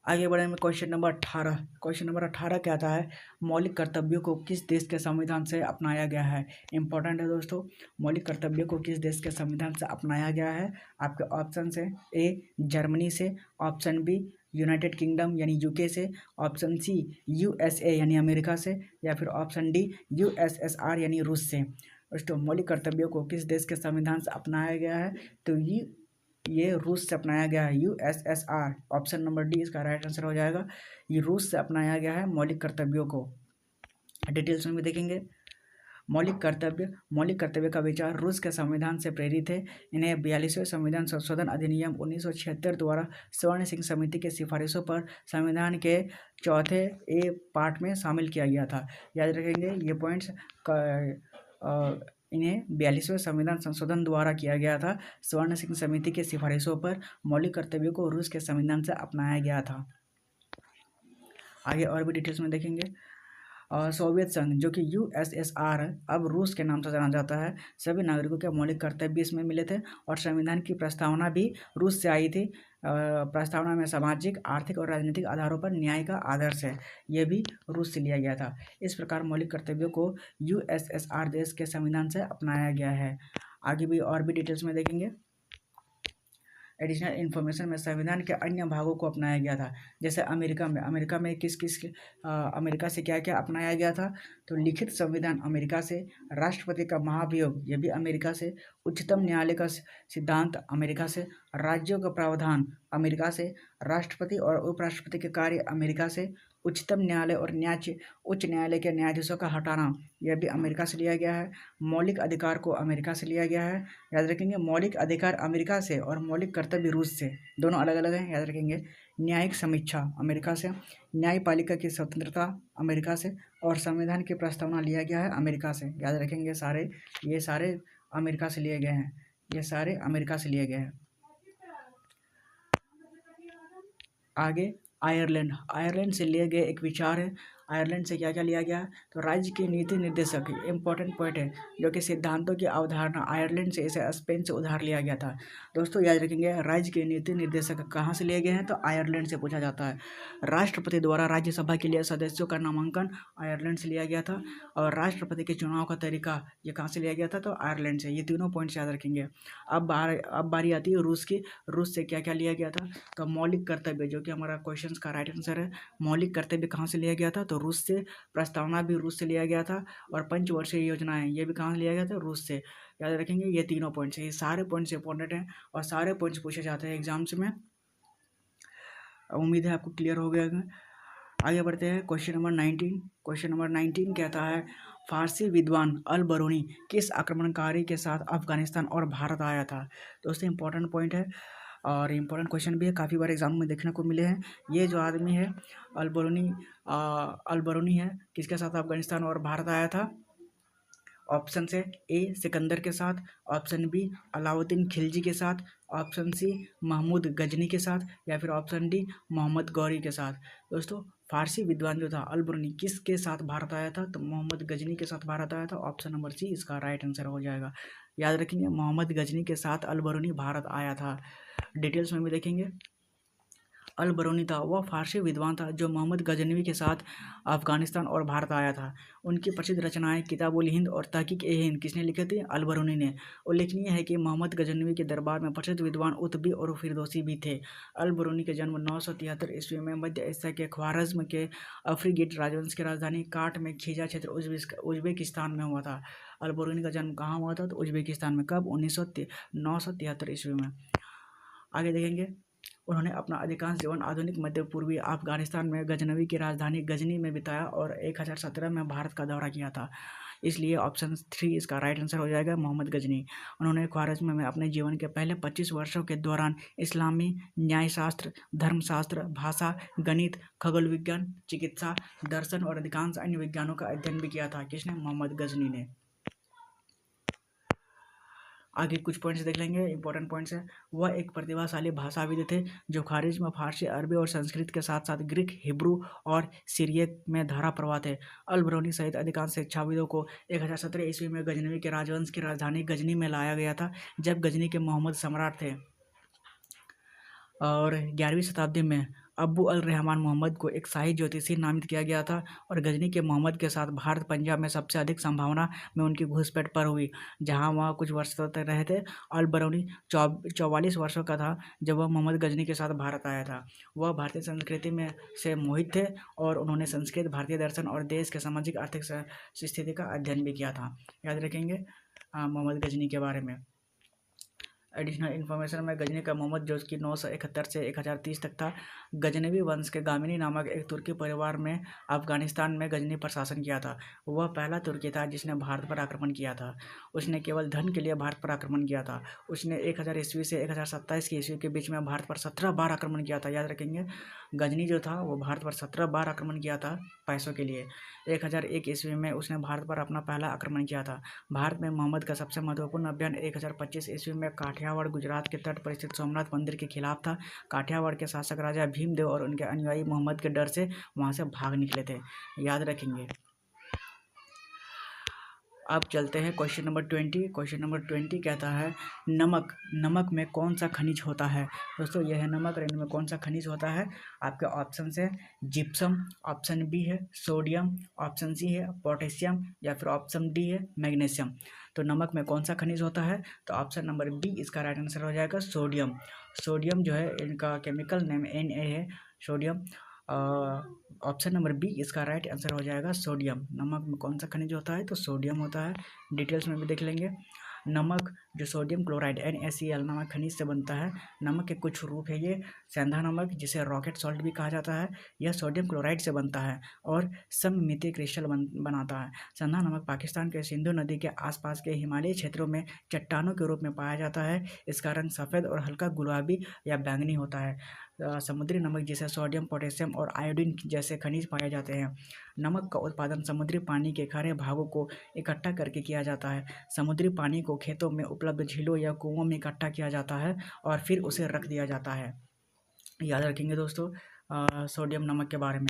आगे बढ़ेंगे क्वेश्चन नंबर 18। क्वेश्चन नंबर 18 क्या आता है? मौलिक कर्तव्यों को किस देश के संविधान से अपनाया गया है? इंपॉर्टेंट है दोस्तों। मौलिक कर्तव्यों को किस देश के संविधान से अपनाया गया है? आपके ऑप्शन है ए जर्मनी से, ऑप्शन बी यूनाइटेड किंगडम यानी यूके से, ऑप्शन सी यूएसए यानी अमेरिका से, या फिर ऑप्शन डी यूएसएसआर यानी रूस से। दोस्तों मौलिक कर्तव्यों को किस देश के संविधान से अपनाया गया है? तो ये रूस से अपनाया गया है, यूएसएसआर। ऑप्शन नंबर डी इसका राइट आंसर हो जाएगा। ये रूस से अपनाया गया है मौलिक कर्तव्यों को। डिटेल्स में भी देखेंगे। मौलिक कर्तव्य का विचार रूस के संविधान से प्रेरित है। इन्हें 42वें संविधान संशोधन अधिनियम 1976 द्वारा स्वर्ण सिंह समिति के सिफारिशों पर संविधान के चौथे ए पार्ट में शामिल किया गया था। याद रखेंगे ये पॉइंट्स। इन्हें 42वें संविधान संशोधन द्वारा किया गया था। स्वर्ण सिंह समिति के सिफारिशों पर मौलिक कर्तव्यों को रूस के संविधान से अपनाया गया था। आगे और भी डिटेल्स में देखेंगे। सोवियत संघ जो कि यूएसएसआर है, अब रूस के नाम से जाना जाता है। सभी नागरिकों के मौलिक कर्तव्य इसमें मिले थे और संविधान की प्रस्तावना भी रूस से आई थी। प्रस्तावना में सामाजिक, आर्थिक और राजनीतिक आधारों पर न्याय का आदर्श है, यह भी रूस से लिया गया था। इस प्रकार मौलिक कर्तव्यों को यूएसएसआर देश के संविधान से अपनाया गया है। आगे भी और भी डिटेल्स में देखेंगे। एडिशनल इन्फॉर्मेशन में संविधान के अन्य भागों को अपनाया गया था। जैसे अमेरिका में अमेरिका से क्या क्या अपनाया गया था? तो लिखित संविधान अमेरिका से, राष्ट्रपति का महाभियोग ये भी अमेरिका से, उच्चतम न्यायालय का सिद्धांत अमेरिका से, राज्यों का प्रावधान अमेरिका से, राष्ट्रपति और उपराष्ट्रपति के कार्य अमेरिका से, उच्चतम न्यायालय और उच्च न्यायालय के न्यायाधीशों का हटाना यह भी अमेरिका से लिया गया है। मौलिक अधिकार को अमेरिका से लिया गया है। याद रखेंगे मौलिक अधिकार अमेरिका से और मौलिक कर्तव्य रूस से, दोनों अलग अलग हैं। याद रखेंगे। न्यायिक समीक्षा अमेरिका से, न्यायपालिका की स्वतंत्रता अमेरिका से और संविधान की प्रस्तावना लिया गया है अमेरिका से। याद रखेंगे ये सारे अमेरिका से लिए गए हैं। ये सारे अमेरिका से लिए गए हैं। आगे आयरलैंड से लिए गए एक विचार है। आयरलैंड से क्या क्या लिया गया? तो राज्य के नीति निर्देशक इंपॉर्टेंट पॉइंट है जो कि सिद्धांतों की अवधारणा आयरलैंड से, इसे स्पेन से उधार लिया गया था। दोस्तों याद रखेंगे राज्य के नीति निर्देशक कहाँ से लिए गए हैं? तो आयरलैंड से पूछा जाता है। राष्ट्रपति द्वारा राज्यसभा के लिए सदस्यों का नामांकन आयरलैंड से लिया गया था और राष्ट्रपति के चुनाव का तरीका ये कहाँ से लिया गया था? तो आयरलैंड से। ये तीनों पॉइंट्स याद रखेंगे। अब बारी आती है रूस की। रूस से क्या क्या लिया गया था? तो मौलिक कर्तव्य जो कि हमारा क्वेश्चन का राइट आंसर है। मौलिक कर्तव्य कहाँ से लिया गया था? तो रूस से। प्रस्तावना भी रूस से लिया गया था और पंचवर्षीय योजनाएं ये भी कहाँ से लिया गया था? रूस से। याद रखेंगे ये तीनों पॉइंट्स, ये सारे पॉइंट्स इंपॉर्टेंट हैं और सारे पॉइंट्स पूछे जाते हैं एग्जाम्स में। उम्मीद है आपको क्लियर हो गया होगा। आगे बढ़ते हैं क्वेश्चन नंबर 19। क्वेश्चन नंबर 19 कहता है फारसी विद्वान अल बरूनी किस आक्रमणकारी के साथ अफगानिस्तान और भारत आया था? दोस्तों इंपॉर्टेंट पॉइंट है और इम्पोर्टेंट क्वेश्चन भी है, काफ़ी बार एग्जाम में देखने को मिले हैं। ये जो आदमी है अल बरूनी है, किसके साथ अफगानिस्तान और भारत आया था? ऑप्शन से ए सिकंदर के साथ, ऑप्शन बी अलाउद्दीन खिलजी के साथ, ऑप्शन सी महमूद गजनी के साथ, या फिर ऑप्शन डी मोहम्मद गौरी के साथ। दोस्तों फारसी विद्वान जो था अल बरूनी किसके साथ भारत आया था? तो मोहम्मद गजनी के साथ भारत आया था। ऑप्शन नंबर सी इसका राइट आंसर हो जाएगा। याद रखेंगे, मोहम्मद गजनी के साथ अल बरूनी भारत आया था। डिटेल्स में भी देखेंगे। अल बरूनी था वह फारसी विद्वान था जो मोहम्मद गजनवी के साथ अफगानिस्तान और भारत आया था। उनकी प्रसिद्ध रचनाएं किताबुल हिंद और तहकीक-ए-हिंद किसने लिखे थे? अल बरूनी ने। उल्लेखनीय है कि मोहम्मद गजनवी के दरबार में प्रसिद्ध विद्वान उतबी और फिरदौसी भी थे। अल बरूनी का जन्म 973 ईस्वी में मध्य एशिया के ख्वारज़्म के अफ्रीगेट राजवंश की राजधानी काट में खीजा क्षेत्र उज्बेकिस्तान में हुआ था। अल बरूनी का जन्म कहाँ हुआ था? तो उज्बेकिस्तान में। कब? 973 ईस्वी में। आगे देखेंगे, उन्होंने अपना अधिकांश जीवन आधुनिक मध्य पूर्वी अफगानिस्तान में गजनवी की राजधानी गजनी में बिताया और 1017 में भारत का दौरा किया था। इसलिए ऑप्शन 3 इसका राइट आंसर हो जाएगा, मोहम्मद गजनी। उन्होंने ख्वारिज़्म में अपने जीवन के पहले 25 वर्षों के दौरान इस्लामी न्यायशास्त्र, धर्मशास्त्र, भाषा, गणित, खगोल विज्ञान, चिकित्सा, दर्शन और अधिकांश अन्य विज्ञानों का अध्ययन भी किया था। किसने? मोहम्मद गजनी ने। आगे कुछ पॉइंट्स देख लेंगे, इंपॉर्टेंट पॉइंट्स है। वह एक प्रतिभाशाली भाषाविद थे जो खारिज में फारसी, अरबी और संस्कृत के साथ साथ ग्रीक, हिब्रू और सिरियक में धारा प्रवाह थे। अल बरूनी सहित अधिकांश शिक्षाविदों को 1017 ईस्वी में गजनवी के राजवंश की राजधानी गजनी में लाया गया था, जब गजनी के मोहम्मद सम्राट थे। और 11वीं शताब्दी में अब्बू अल रहमान मोहम्मद को एक शाही ज्योतिषी नामित किया गया था और गजनी के मोहम्मद के साथ भारत पंजाब में सबसे अधिक संभावना में उनकी घुसपैठ पर हुई, जहां वह कुछ वर्षों तक रहे थे। अल बरूनी 44 वर्षों का था जब वह मोहम्मद गजनी के साथ भारत आया था। वह भारतीय संस्कृति में से मोहित थे और उन्होंने संस्कृत, भारतीय दर्शन और देश के सामाजिक आर्थिक स्थिति का अध्ययन भी किया था। याद रखेंगे मोहम्मद गजनी के बारे में। एडिशनल इन्फॉर्मेशन में गजनी का मोहम्मद जो कि 971 से 1030 तक था, गजनवी वंश के गामिनी नामक एक तुर्की परिवार में अफगानिस्तान में गजनी पर शासन किया था। वह पहला तुर्की था जिसने भारत पर आक्रमण किया था। उसने केवल धन के लिए भारत पर आक्रमण किया था। उसने 1000 ईस्वी से 1027 की ईस्वी के बीच में भारत पर 17 बार आक्रमण किया था। याद रखेंगे, गजनी जो था वो भारत पर 17 बार आक्रमण किया था पैसों के लिए। 1001 ईस्वी में उसने भारत पर अपना पहला आक्रमण किया था। भारत में मोहम्मद का सबसे महत्वपूर्ण अभियान 1025 ईस्वी में काठियावाड़ गुजरात के तट पर स्थित सोमनाथ मंदिर के खिलाफ था। काठियावाड़ के शासक राजा भीमदेव और उनके अनुयायी मोहम्मद के डर से वहां से भाग निकले थे। याद रखेंगे। अब चलते हैं क्वेश्चन नंबर 20। क्वेश्चन नंबर 20 कहता है, नमक में कौन सा खनिज होता है? दोस्तों यह है नमक और इनमें कौन सा खनिज होता है? आपके ऑप्शन है जिप्सम, ऑप्शन बी है सोडियम, ऑप्शन सी है पोटेशियम या फिर ऑप्शन डी है मैग्नीशियम। तो नमक में कौन सा खनिज होता है? तो ऑप्शन नंबर बी इसका राइट आंसर हो जाएगा, सोडियम। सोडियम जो है इनका केमिकल नेम Na है, सोडियम। ऑप्शन नंबर बी इसका राइट आंसर हो जाएगा, सोडियम। नमक में कौन सा खनिज होता है? तो सोडियम होता है। डिटेल्स में भी देख लेंगे। नमक जो सोडियम क्लोराइड NaCl नामक खनिज से बनता है। नमक के कुछ रूप है ये। सेंधा नमक जिसे रॉकेट सॉल्ट भी कहा जाता है, यह सोडियम क्लोराइड से बनता है और सममितीय क्रिस्टल बनाता है। सेंधा नमक पाकिस्तान के सिंधु नदी के आसपास के हिमालयी क्षेत्रों में चट्टानों के रूप में पाया जाता है। इसका रंग सफ़ेद और हल्का गुलाबी या बैंगनी होता है। समुद्री नमक जिसे सोडियम, पोटेशियम और आयोडीन जैसे खनिज पाए जाते हैं। नमक का उत्पादन समुद्री पानी के खारे भागों को इकट्ठा करके किया जाता है। समुद्री पानी को खेतों में उपलब्ध झीलों या कुओं में इकट्ठा किया जाता है और फिर उसे रख दिया जाता है। याद रखेंगे दोस्तों सोडियम नमक के बारे में।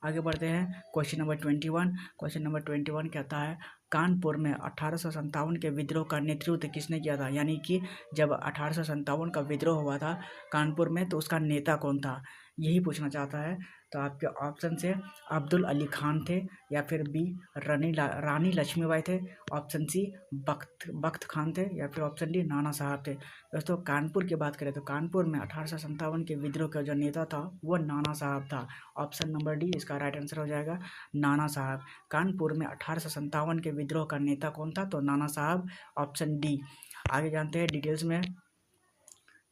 आगे बढ़ते हैं क्वेश्चन नंबर 21। क्वेश्चन नंबर 21 कहता है, कानपुर में 1857 के विद्रोह का नेतृत्व किसने किया था? यानी कि जब 1857 का विद्रोह हुआ था कानपुर में तो उसका नेता कौन था, यही पूछना चाहता है। तो आपके ऑप्शन से अब्दुल अली खान थे, या फिर बी रानी लक्ष्मीबाई थे, ऑप्शन सी बख्त खान थे, या फिर ऑप्शन डी नाना साहब थे। दोस्तों कानपुर की बात करें तो कानपुर में 1857 के विद्रोह का जो नेता था वो नाना साहब था। ऑप्शन नंबर डी इसका राइट आंसर हो जाएगा, नाना साहब। कानपुर में 1857 के विद्रोह का नेता कौन था? तो नाना साहब, ऑप्शन डी। आगे जानते हैं डिटेल्स में।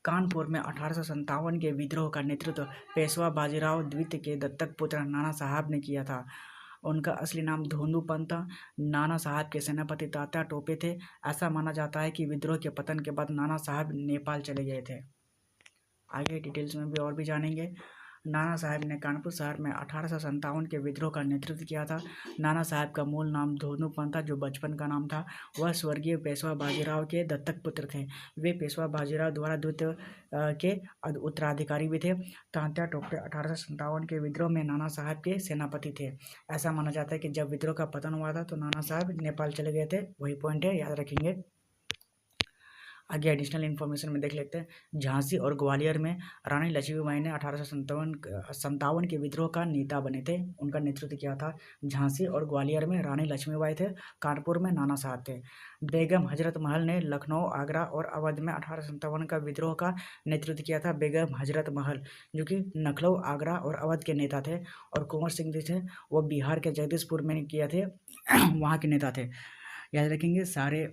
कानपुर में 1857 के विद्रोह का नेतृत्व पेशवा बाजीराव द्वितीय के दत्तक पुत्र नाना साहब ने किया था। उनका असली नाम धोंदूपंत था। नाना साहब के सेनापति तात्या टोपे थे। ऐसा माना जाता है कि विद्रोह के पतन के बाद नाना साहब नेपाल चले गए थे। आगे डिटेल्स में भी और भी जानेंगे। नाना साहब ने कानपुर शहर में 1857 के विद्रोह का नेतृत्व किया था। नाना साहब का मूल नाम धोनूपंत था, जो बचपन का नाम था। वह स्वर्गीय पेशवा बाजीराव के दत्तक पुत्र थे। वे पेशवा बाजीराव द्वारा द्वितीय के उत्तराधिकारी भी थे। तांत्या टोपे 1857 के विद्रोह में नाना साहब के सेनापति थे। ऐसा माना जाता है कि जब विद्रोह का पतन हुआ था तो नाना साहब नेपाल चले गए थे। वही पॉइंट है, याद रखेंगे। आगे एडिशनल इन्फॉर्मेशन में देख लेते हैं। झांसी और ग्वालियर में रानी लक्ष्मीबाई ने 1857 के विद्रोह का नेता बने थे, उनका नेतृत्व किया था। झांसी और ग्वालियर में रानी लक्ष्मीबाई थे, कानपुर में नाना साहब थे। बेगम हजरत महल ने लखनऊ, आगरा और अवध में 1857 का विद्रोह का नेतृत्व किया था। बेगम हजरत महल जो कि लखनऊ, आगरा और अवध के नेता थे, और कुंवर सिंह जी थे वो बिहार के जगदीशपुर में किए थे वहाँ के नेता थे। याद रखेंगे सारे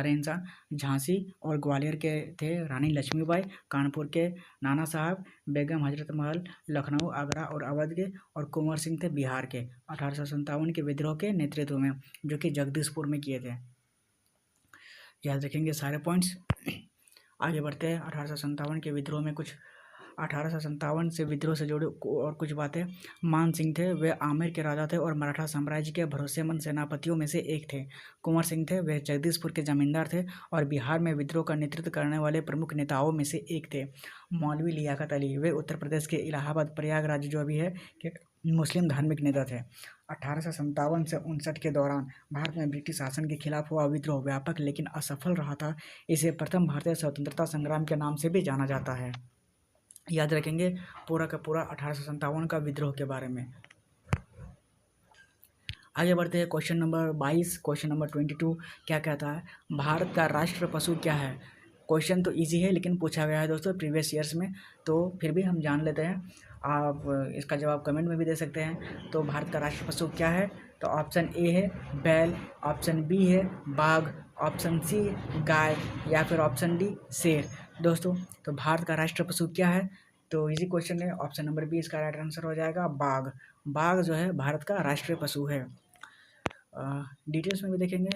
इंसान। झांसी और ग्वालियर के थे रानी लक्ष्मीबाई, कानपुर के नाना साहब, बेगम हजरत महल लखनऊ, आगरा और अवध के, और कुंवर सिंह थे बिहार के 1857 के विद्रोह के नेतृत्व में, जो कि जगदीशपुर में किए थे। याद रखेंगे सारे पॉइंट्स। आगे बढ़ते हैं। 1857 के विद्रोह में कुछ 1857 से विद्रोह से जुड़े और कुछ बातें। मान सिंह थे, वे आमेर के राजा थे और मराठा साम्राज्य के भरोसेमंद सेनापतियों में से एक थे। कुंवर सिंह थे, वे जगदीशपुर के जमींदार थे और बिहार में विद्रोह का नेतृत्व करने वाले प्रमुख नेताओं में से एक थे। मौलवी लियाकत अली, वे उत्तर प्रदेश के इलाहाबाद प्रयागराज जो अभी है कि मुस्लिम धार्मिक नेता थे। 1857 से 1959 के दौरान भारत में ब्रिटिश शासन के खिलाफ हुआ विद्रोह व्यापक लेकिन असफल रहा था। इसे प्रथम भारतीय स्वतंत्रता संग्राम के नाम से भी जाना जाता है। याद रखेंगे पूरा का पूरा 1857 का विद्रोह के बारे में। आगे बढ़ते हैं। क्वेश्चन नंबर 22, क्वेश्चन नंबर 22 क्या कहता है? भारत का राष्ट्र पशु क्या है? क्वेश्चन तो इजी है लेकिन पूछा गया है दोस्तों प्रीवियस ईयर्स में, तो फिर भी हम जान लेते हैं। आप इसका जवाब कमेंट में भी दे सकते हैं। तो भारत का राष्ट्र पशु क्या है? तो ऑप्शन ए है बैल, ऑप्शन बी है बाघ, ऑप्शन सी गाय, या फिर ऑप्शन डी शेर। दोस्तों तो भारत का राष्ट्र पशु क्या है? तो इजी क्वेश्चन है, ऑप्शन नंबर बी इसका राइट आंसर हो जाएगा बाघ। बाघ जो है भारत का राष्ट्रीय पशु है। डिटेल्स में भी देखेंगे।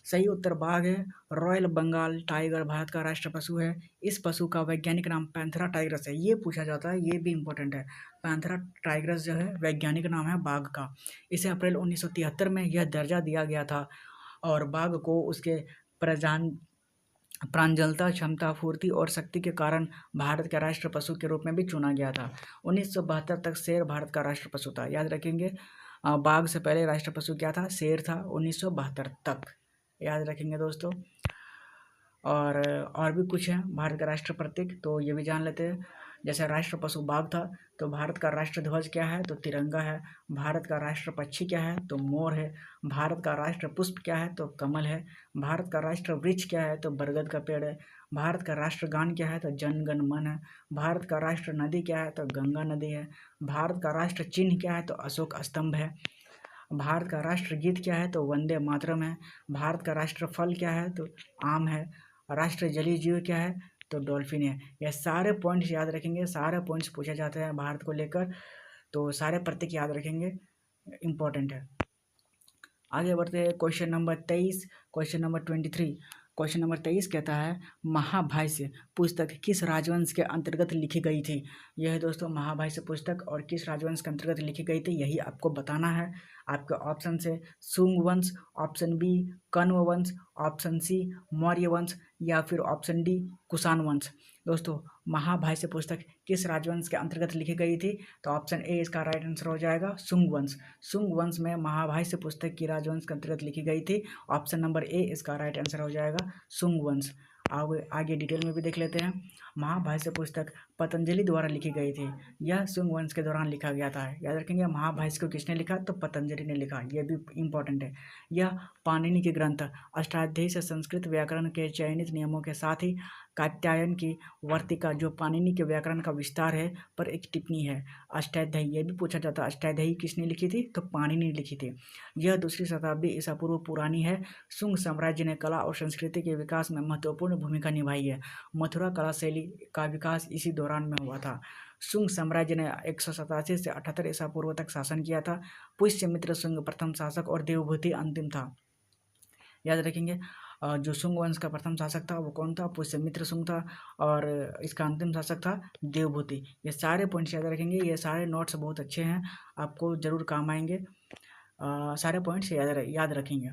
सही उत्तर बाघ है। रॉयल बंगाल टाइगर भारत का राष्ट्र पशु है। इस पशु का वैज्ञानिक नाम पैंथेरा टाइग्रस है। ये पूछा जाता है, ये भी इंपॉर्टेंट है। पैंथेरा टाइग्रस जो है वैज्ञानिक नाम है बाघ का। इसे अप्रैल 1973 में यह दर्जा दिया गया था और बाघ को उसके प्रांजलता, क्षमता, फुर्ती और शक्ति के कारण भारत के राष्ट्र पशु के रूप में भी चुना गया था। 1972 तक शेर भारत का राष्ट्र पशु था। याद रखेंगे बाघ से पहले राष्ट्र पशु क्या था? शेर था 1972 तक। याद रखेंगे दोस्तों। और भी कुछ है भारत का राष्ट्र प्रतीक, तो ये भी जान लेते हैं। जैसे राष्ट्र पशु बाघ था, तो भारत का राष्ट्र ध्वज क्या है? तो तिरंगा है। भारत का राष्ट्र पक्षी क्या है? तो मोर है। भारत का राष्ट्र पुष्प क्या है? तो कमल है। भारत का राष्ट्र वृक्ष क्या है? तो बरगद का पेड़ है। भारत का राष्ट्र गान क्या है? तो जन गण मन है। भारत का राष्ट्र नदी क्या है? तो गंगा नदी है। भारत का राष्ट्र चिन्ह क्या है? तो अशोक स्तंभ है। भारत का राष्ट्र गीत क्या है? तो वंदे मातरम है। भारत का राष्ट्र फल क्या है? तो आम है। राष्ट्र जलीय जीव क्या है? तो डॉल्फिन है। यह सारे पॉइंट्स याद रखेंगे, सारे पॉइंट्स पूछे जाते हैं भारत को लेकर, तो सारे प्रतीक याद रखेंगे, इम्पोर्टेंट है। आगे बढ़ते हैं। Question number 23, question number 23। Question number 23 कहता है महाभाष्य पुस्तक किस राजवंश के अंतर्गत लिखी गई थी? यह है दोस्तों महाभाष्य पुस्तक, और किस राजवंश के अंतर्गत लिखी गई थी यही आपको बताना है। आपके ऑप्शन से शुंग वंश, ऑप्शन बी कण्व वंश, ऑप्शन सी मौर्य वंश, या फिर ऑप्शन डी कुषाण वंश। दोस्तों महाभाष्य पुस्तक किस राजवंश के अंतर्गत लिखी गई थी? तो ऑप्शन ए इसका राइट आंसर हो जाएगा शुंग वंश। शुंग वंश में महाभाष्य पुस्तक की राजवंश के अंतर्गत लिखी गई थी। ऑप्शन नंबर ए इसका राइट आंसर हो जाएगा शुंग वंश। आगे डिटेल में भी देख लेते हैं। महाभाष्य पुस्तक पतंजलि द्वारा लिखी गई थी। यह शुंग वंश के दौरान लिखा गया था। याद रखेंगे महाभाष्य को किसने लिखा? तो पतंजलि ने लिखा। यह भी इम्पोर्टेंट है। यह पाणिनि के ग्रंथ अष्टाध्यायी से संस्कृत व्याकरण के चयनित नियमों के साथ ही कात्यायन की वर्तिका जो पाणिनि के व्याकरण का विस्तार है पर एक टिप्पणी है। अष्टाध्यायी ये भी पूछा जाता है, अष्टाध्यायी किसने लिखी थी? तो पाणिनि ने लिखी थी। यह 2री शताब्दी ईसा पूर्व पुरानी है। शुंग साम्राज्य ने कला और संस्कृति के विकास में महत्वपूर्ण भूमिका निभाई है। मथुरा कला शैली का विकास इसी दौरान में हुआ था। शुंग साम्राज्य ने 187 से 78 ईसा पूर्व तक शासन किया था। पुष्यमित्र शुंग प्रथम शासक और देवभूति अंतिम था। याद रखेंगे। जो शुंग वंश का प्रथम शासक था वो कौन था? पुष्यमित्र शुंग था। और इसका अंतिम शासक था देवभूति। ये सारे पॉइंट्स याद रखेंगे, ये सारे नोट्स बहुत अच्छे हैं, आपको ज़रूर काम आएंगे। सारे पॉइंट्स याद रखेंगे।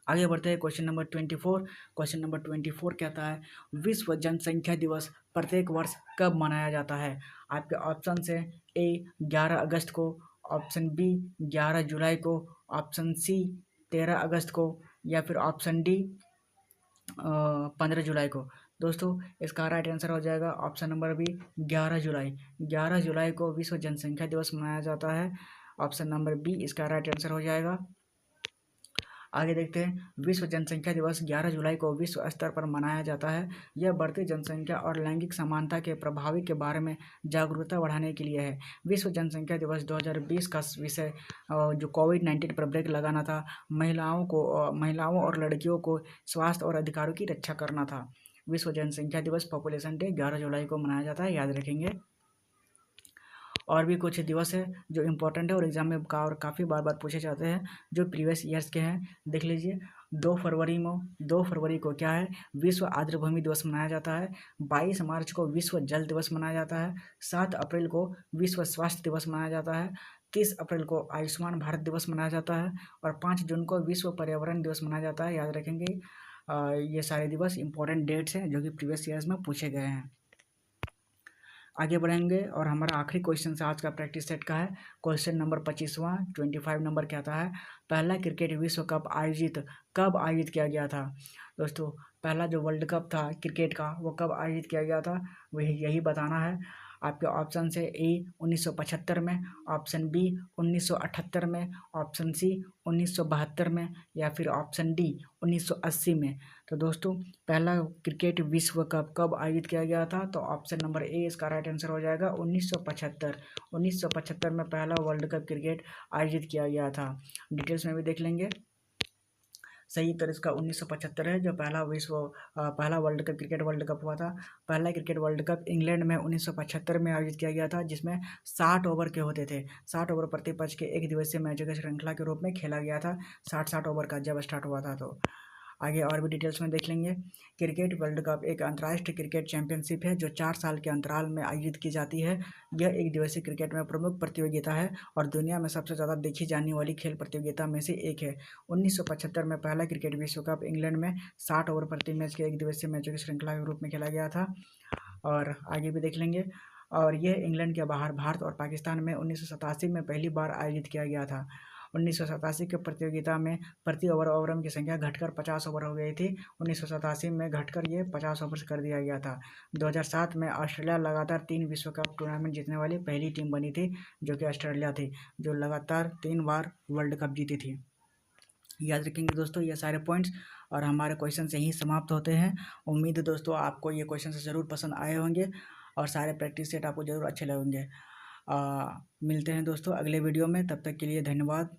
आगे बढ़ते हैं क्वेश्चन नंबर 24। क्वेश्चन नंबर 24 कहता है विश्व जनसंख्या दिवस प्रत्येक वर्ष कब मनाया जाता है? आपके ऑप्शन है ए 11 अगस्त को, ऑप्शन बी 11 जुलाई को, ऑप्शन सी 13 अगस्त को, या फिर ऑप्शन डी 15 जुलाई को। दोस्तों इसका राइट आंसर हो जाएगा ऑप्शन नंबर बी 11 जुलाई। 11 जुलाई को विश्व जनसंख्या दिवस मनाया जाता है। ऑप्शन नंबर बी इसका राइट आंसर हो जाएगा। आगे देखते हैं, विश्व जनसंख्या दिवस 11 जुलाई को विश्व स्तर पर मनाया जाता है। यह बढ़ती जनसंख्या और लैंगिक समानता के प्रभावी के बारे में जागरूकता बढ़ाने के लिए है। विश्व जनसंख्या दिवस 2020 का विषय जो कोविड-19 पर ब्रेक लगाना था, महिलाओं और लड़कियों को स्वास्थ्य और अधिकारों की रक्षा करना था। विश्व जनसंख्या दिवस पॉपुलेशन डे 11 जुलाई को मनाया जाता है, याद रखेंगे। और भी कुछ दिवस है जो इम्पोर्टेंट है और एग्जाम में काफ़ी बार पूछे जाते हैं, जो प्रीवियस ईयर्स के हैं। देख लीजिए, 2 फरवरी को क्या है? विश्व आर्द्रभूमि दिवस मनाया जाता है। 22 मार्च को विश्व जल दिवस मनाया जाता है। 7 अप्रैल को विश्व स्वास्थ्य दिवस मनाया जाता है। 30 अप्रैल को आयुष्मान भारत दिवस मनाया जाता है। और 5 जून को विश्व पर्यावरण दिवस मनाया जाता है, याद रखेंगे। ये सारे दिवस इंपॉर्टेंट डेट्स हैं जो कि प्रीवियस ईयर्स में पूछे गए हैं। आगे बढ़ेंगे और हमारा आखिरी क्वेश्चन से आज का प्रैक्टिस सेट का है। क्वेश्चन नंबर 25वां 25 नंबर क्या आता है? पहला क्रिकेट विश्व कप कब आयोजित किया गया था? दोस्तों पहला जो वर्ल्ड कप था क्रिकेट का वो कब आयोजित किया गया था, वही यही बताना है। आपके ऑप्शन से ए 1975 में, ऑप्शन बी 1978 में, ऑप्शन सी 1972 में, या फिर ऑप्शन डी 1980 में। तो दोस्तों पहला क्रिकेट विश्व कप कब आयोजित किया गया था? तो ऑप्शन नंबर ए इसका राइट आंसर हो जाएगा 1975। 1975 में पहला वर्ल्ड कप क्रिकेट आयोजित किया गया था। डिटेल्स में भी देख लेंगे। सही उत्तर इसका 1975 है, जो पहला क्रिकेट वर्ल्ड कप हुआ था। पहला क्रिकेट वर्ल्ड कप इंग्लैंड में 1975 में आयोजित किया गया था, जिसमें 60 ओवर के होते थे। 60 ओवर प्रति पक्ष के एक दिवसीय मैचों की श्रृंखला के रूप में खेला गया था। 60 ओवर का जब स्टार्ट हुआ था। तो आगे और भी डिटेल्स में देख लेंगे। क्रिकेट वर्ल्ड कप एक अंतर्राष्ट्रीय क्रिकेट चैंपियनशिप है जो 4 साल के अंतराल में आयोजित की जाती है। यह एक दिवसीय क्रिकेट में प्रमुख प्रतियोगिता है और दुनिया में सबसे ज़्यादा देखी जाने वाली खेल प्रतियोगिता में से एक है। 1975 में पहला क्रिकेट विश्व कप इंग्लैंड में 60 ओवर प्रति मैच के एक दिवसीय मैचों की श्रृंखला के रूप में खेला गया था। और आगे भी देख लेंगे। और यह इंग्लैंड के बाहर भारत और पाकिस्तान में 1987 में पहली बार आयोजित किया गया था। 1987 के प्रतियोगिता में प्रति ओवरों की संख्या घटकर 50 ओवर हो गई थी। 1987 में घटकर ये 50 ओवर कर दिया गया था। 2007 में ऑस्ट्रेलिया लगातार 3 विश्व कप टूर्नामेंट जीतने वाली पहली टीम बनी थी, जो कि ऑस्ट्रेलिया थी, जो लगातार 3 बार वर्ल्ड कप जीती थी। याद रखेंगे दोस्तों ये सारे पॉइंट्स। और हमारे क्वेश्चन यहीं समाप्त होते हैं। उम्मीद है दोस्तों आपको ये क्वेश्चन ज़रूर पसंद आए होंगे और सारे प्रैक्टिस सेट आपको ज़रूर अच्छे लगेंगे। मिलते हैं दोस्तों अगले वीडियो में, तब तक के लिए धन्यवाद।